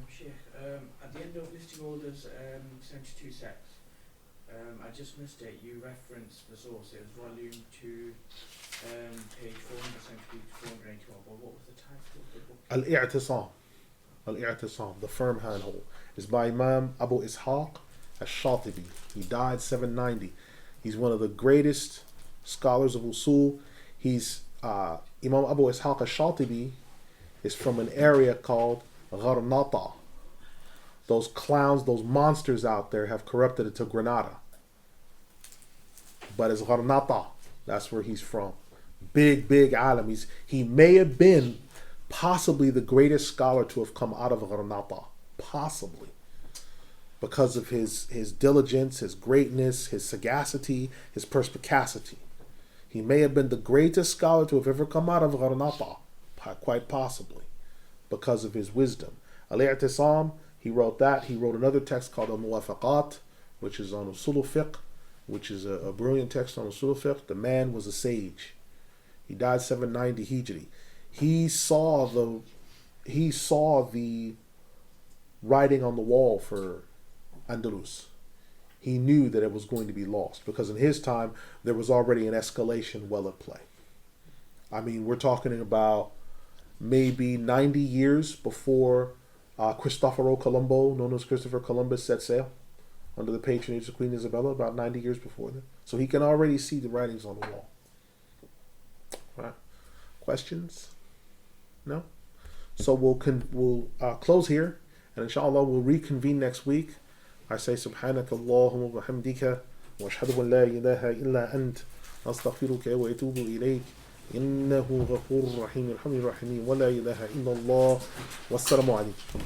Shaikh, at the end of listing all those 72 sects, I just missed it. You referenced the source. It was volume 2, page 472 to 481. But what was the title of the book? Al-I'tisam, the firm handhold, is by Imam Abu Ishaq Al-Shatibi. He died 790. He's one of the greatest scholars of usul. He's Imam Abu Ishaq Al-Shatibi is from an area called Gharnata. Those clowns, those monsters out there have corrupted it to Granada. But it's Gharnata. That's where he's from. Big alim. He may have been possibly the greatest scholar to have come out of Gharnata. Possibly. Because of his diligence, his greatness, his sagacity, his perspicacity. He may have been the greatest scholar to have ever come out of Gharnata. Quite possibly. Because of his wisdom. Al-I'tisam, he wrote that. He wrote another text called Al-Muwafaqat, which is on Usul Fiqh, which is a brilliant text on Usul Fiqh. The man was a sage. He died 790 Hijri. He saw the writing on the wall for Andalus. He knew that it was going to be lost, because in his time there was already an escalation well at play. I mean, we're talking about maybe 90 years before Cristoforo Colombo, known as Christopher Columbus, set sail under the patronage of Queen Isabella, about 90 years before that. So he can already see the writings on the wall. Right? Questions? No? So we'll close here, and inshallah we'll reconvene next week. I say subhanaka Allahumma wa bihamdika wa ashhadu an la ilaha illa ant astaghfiruka wa atubu ilayk innahu ghafurur rahim alhamdulillah wa la ilaha illa Allah wassalamu alaykum.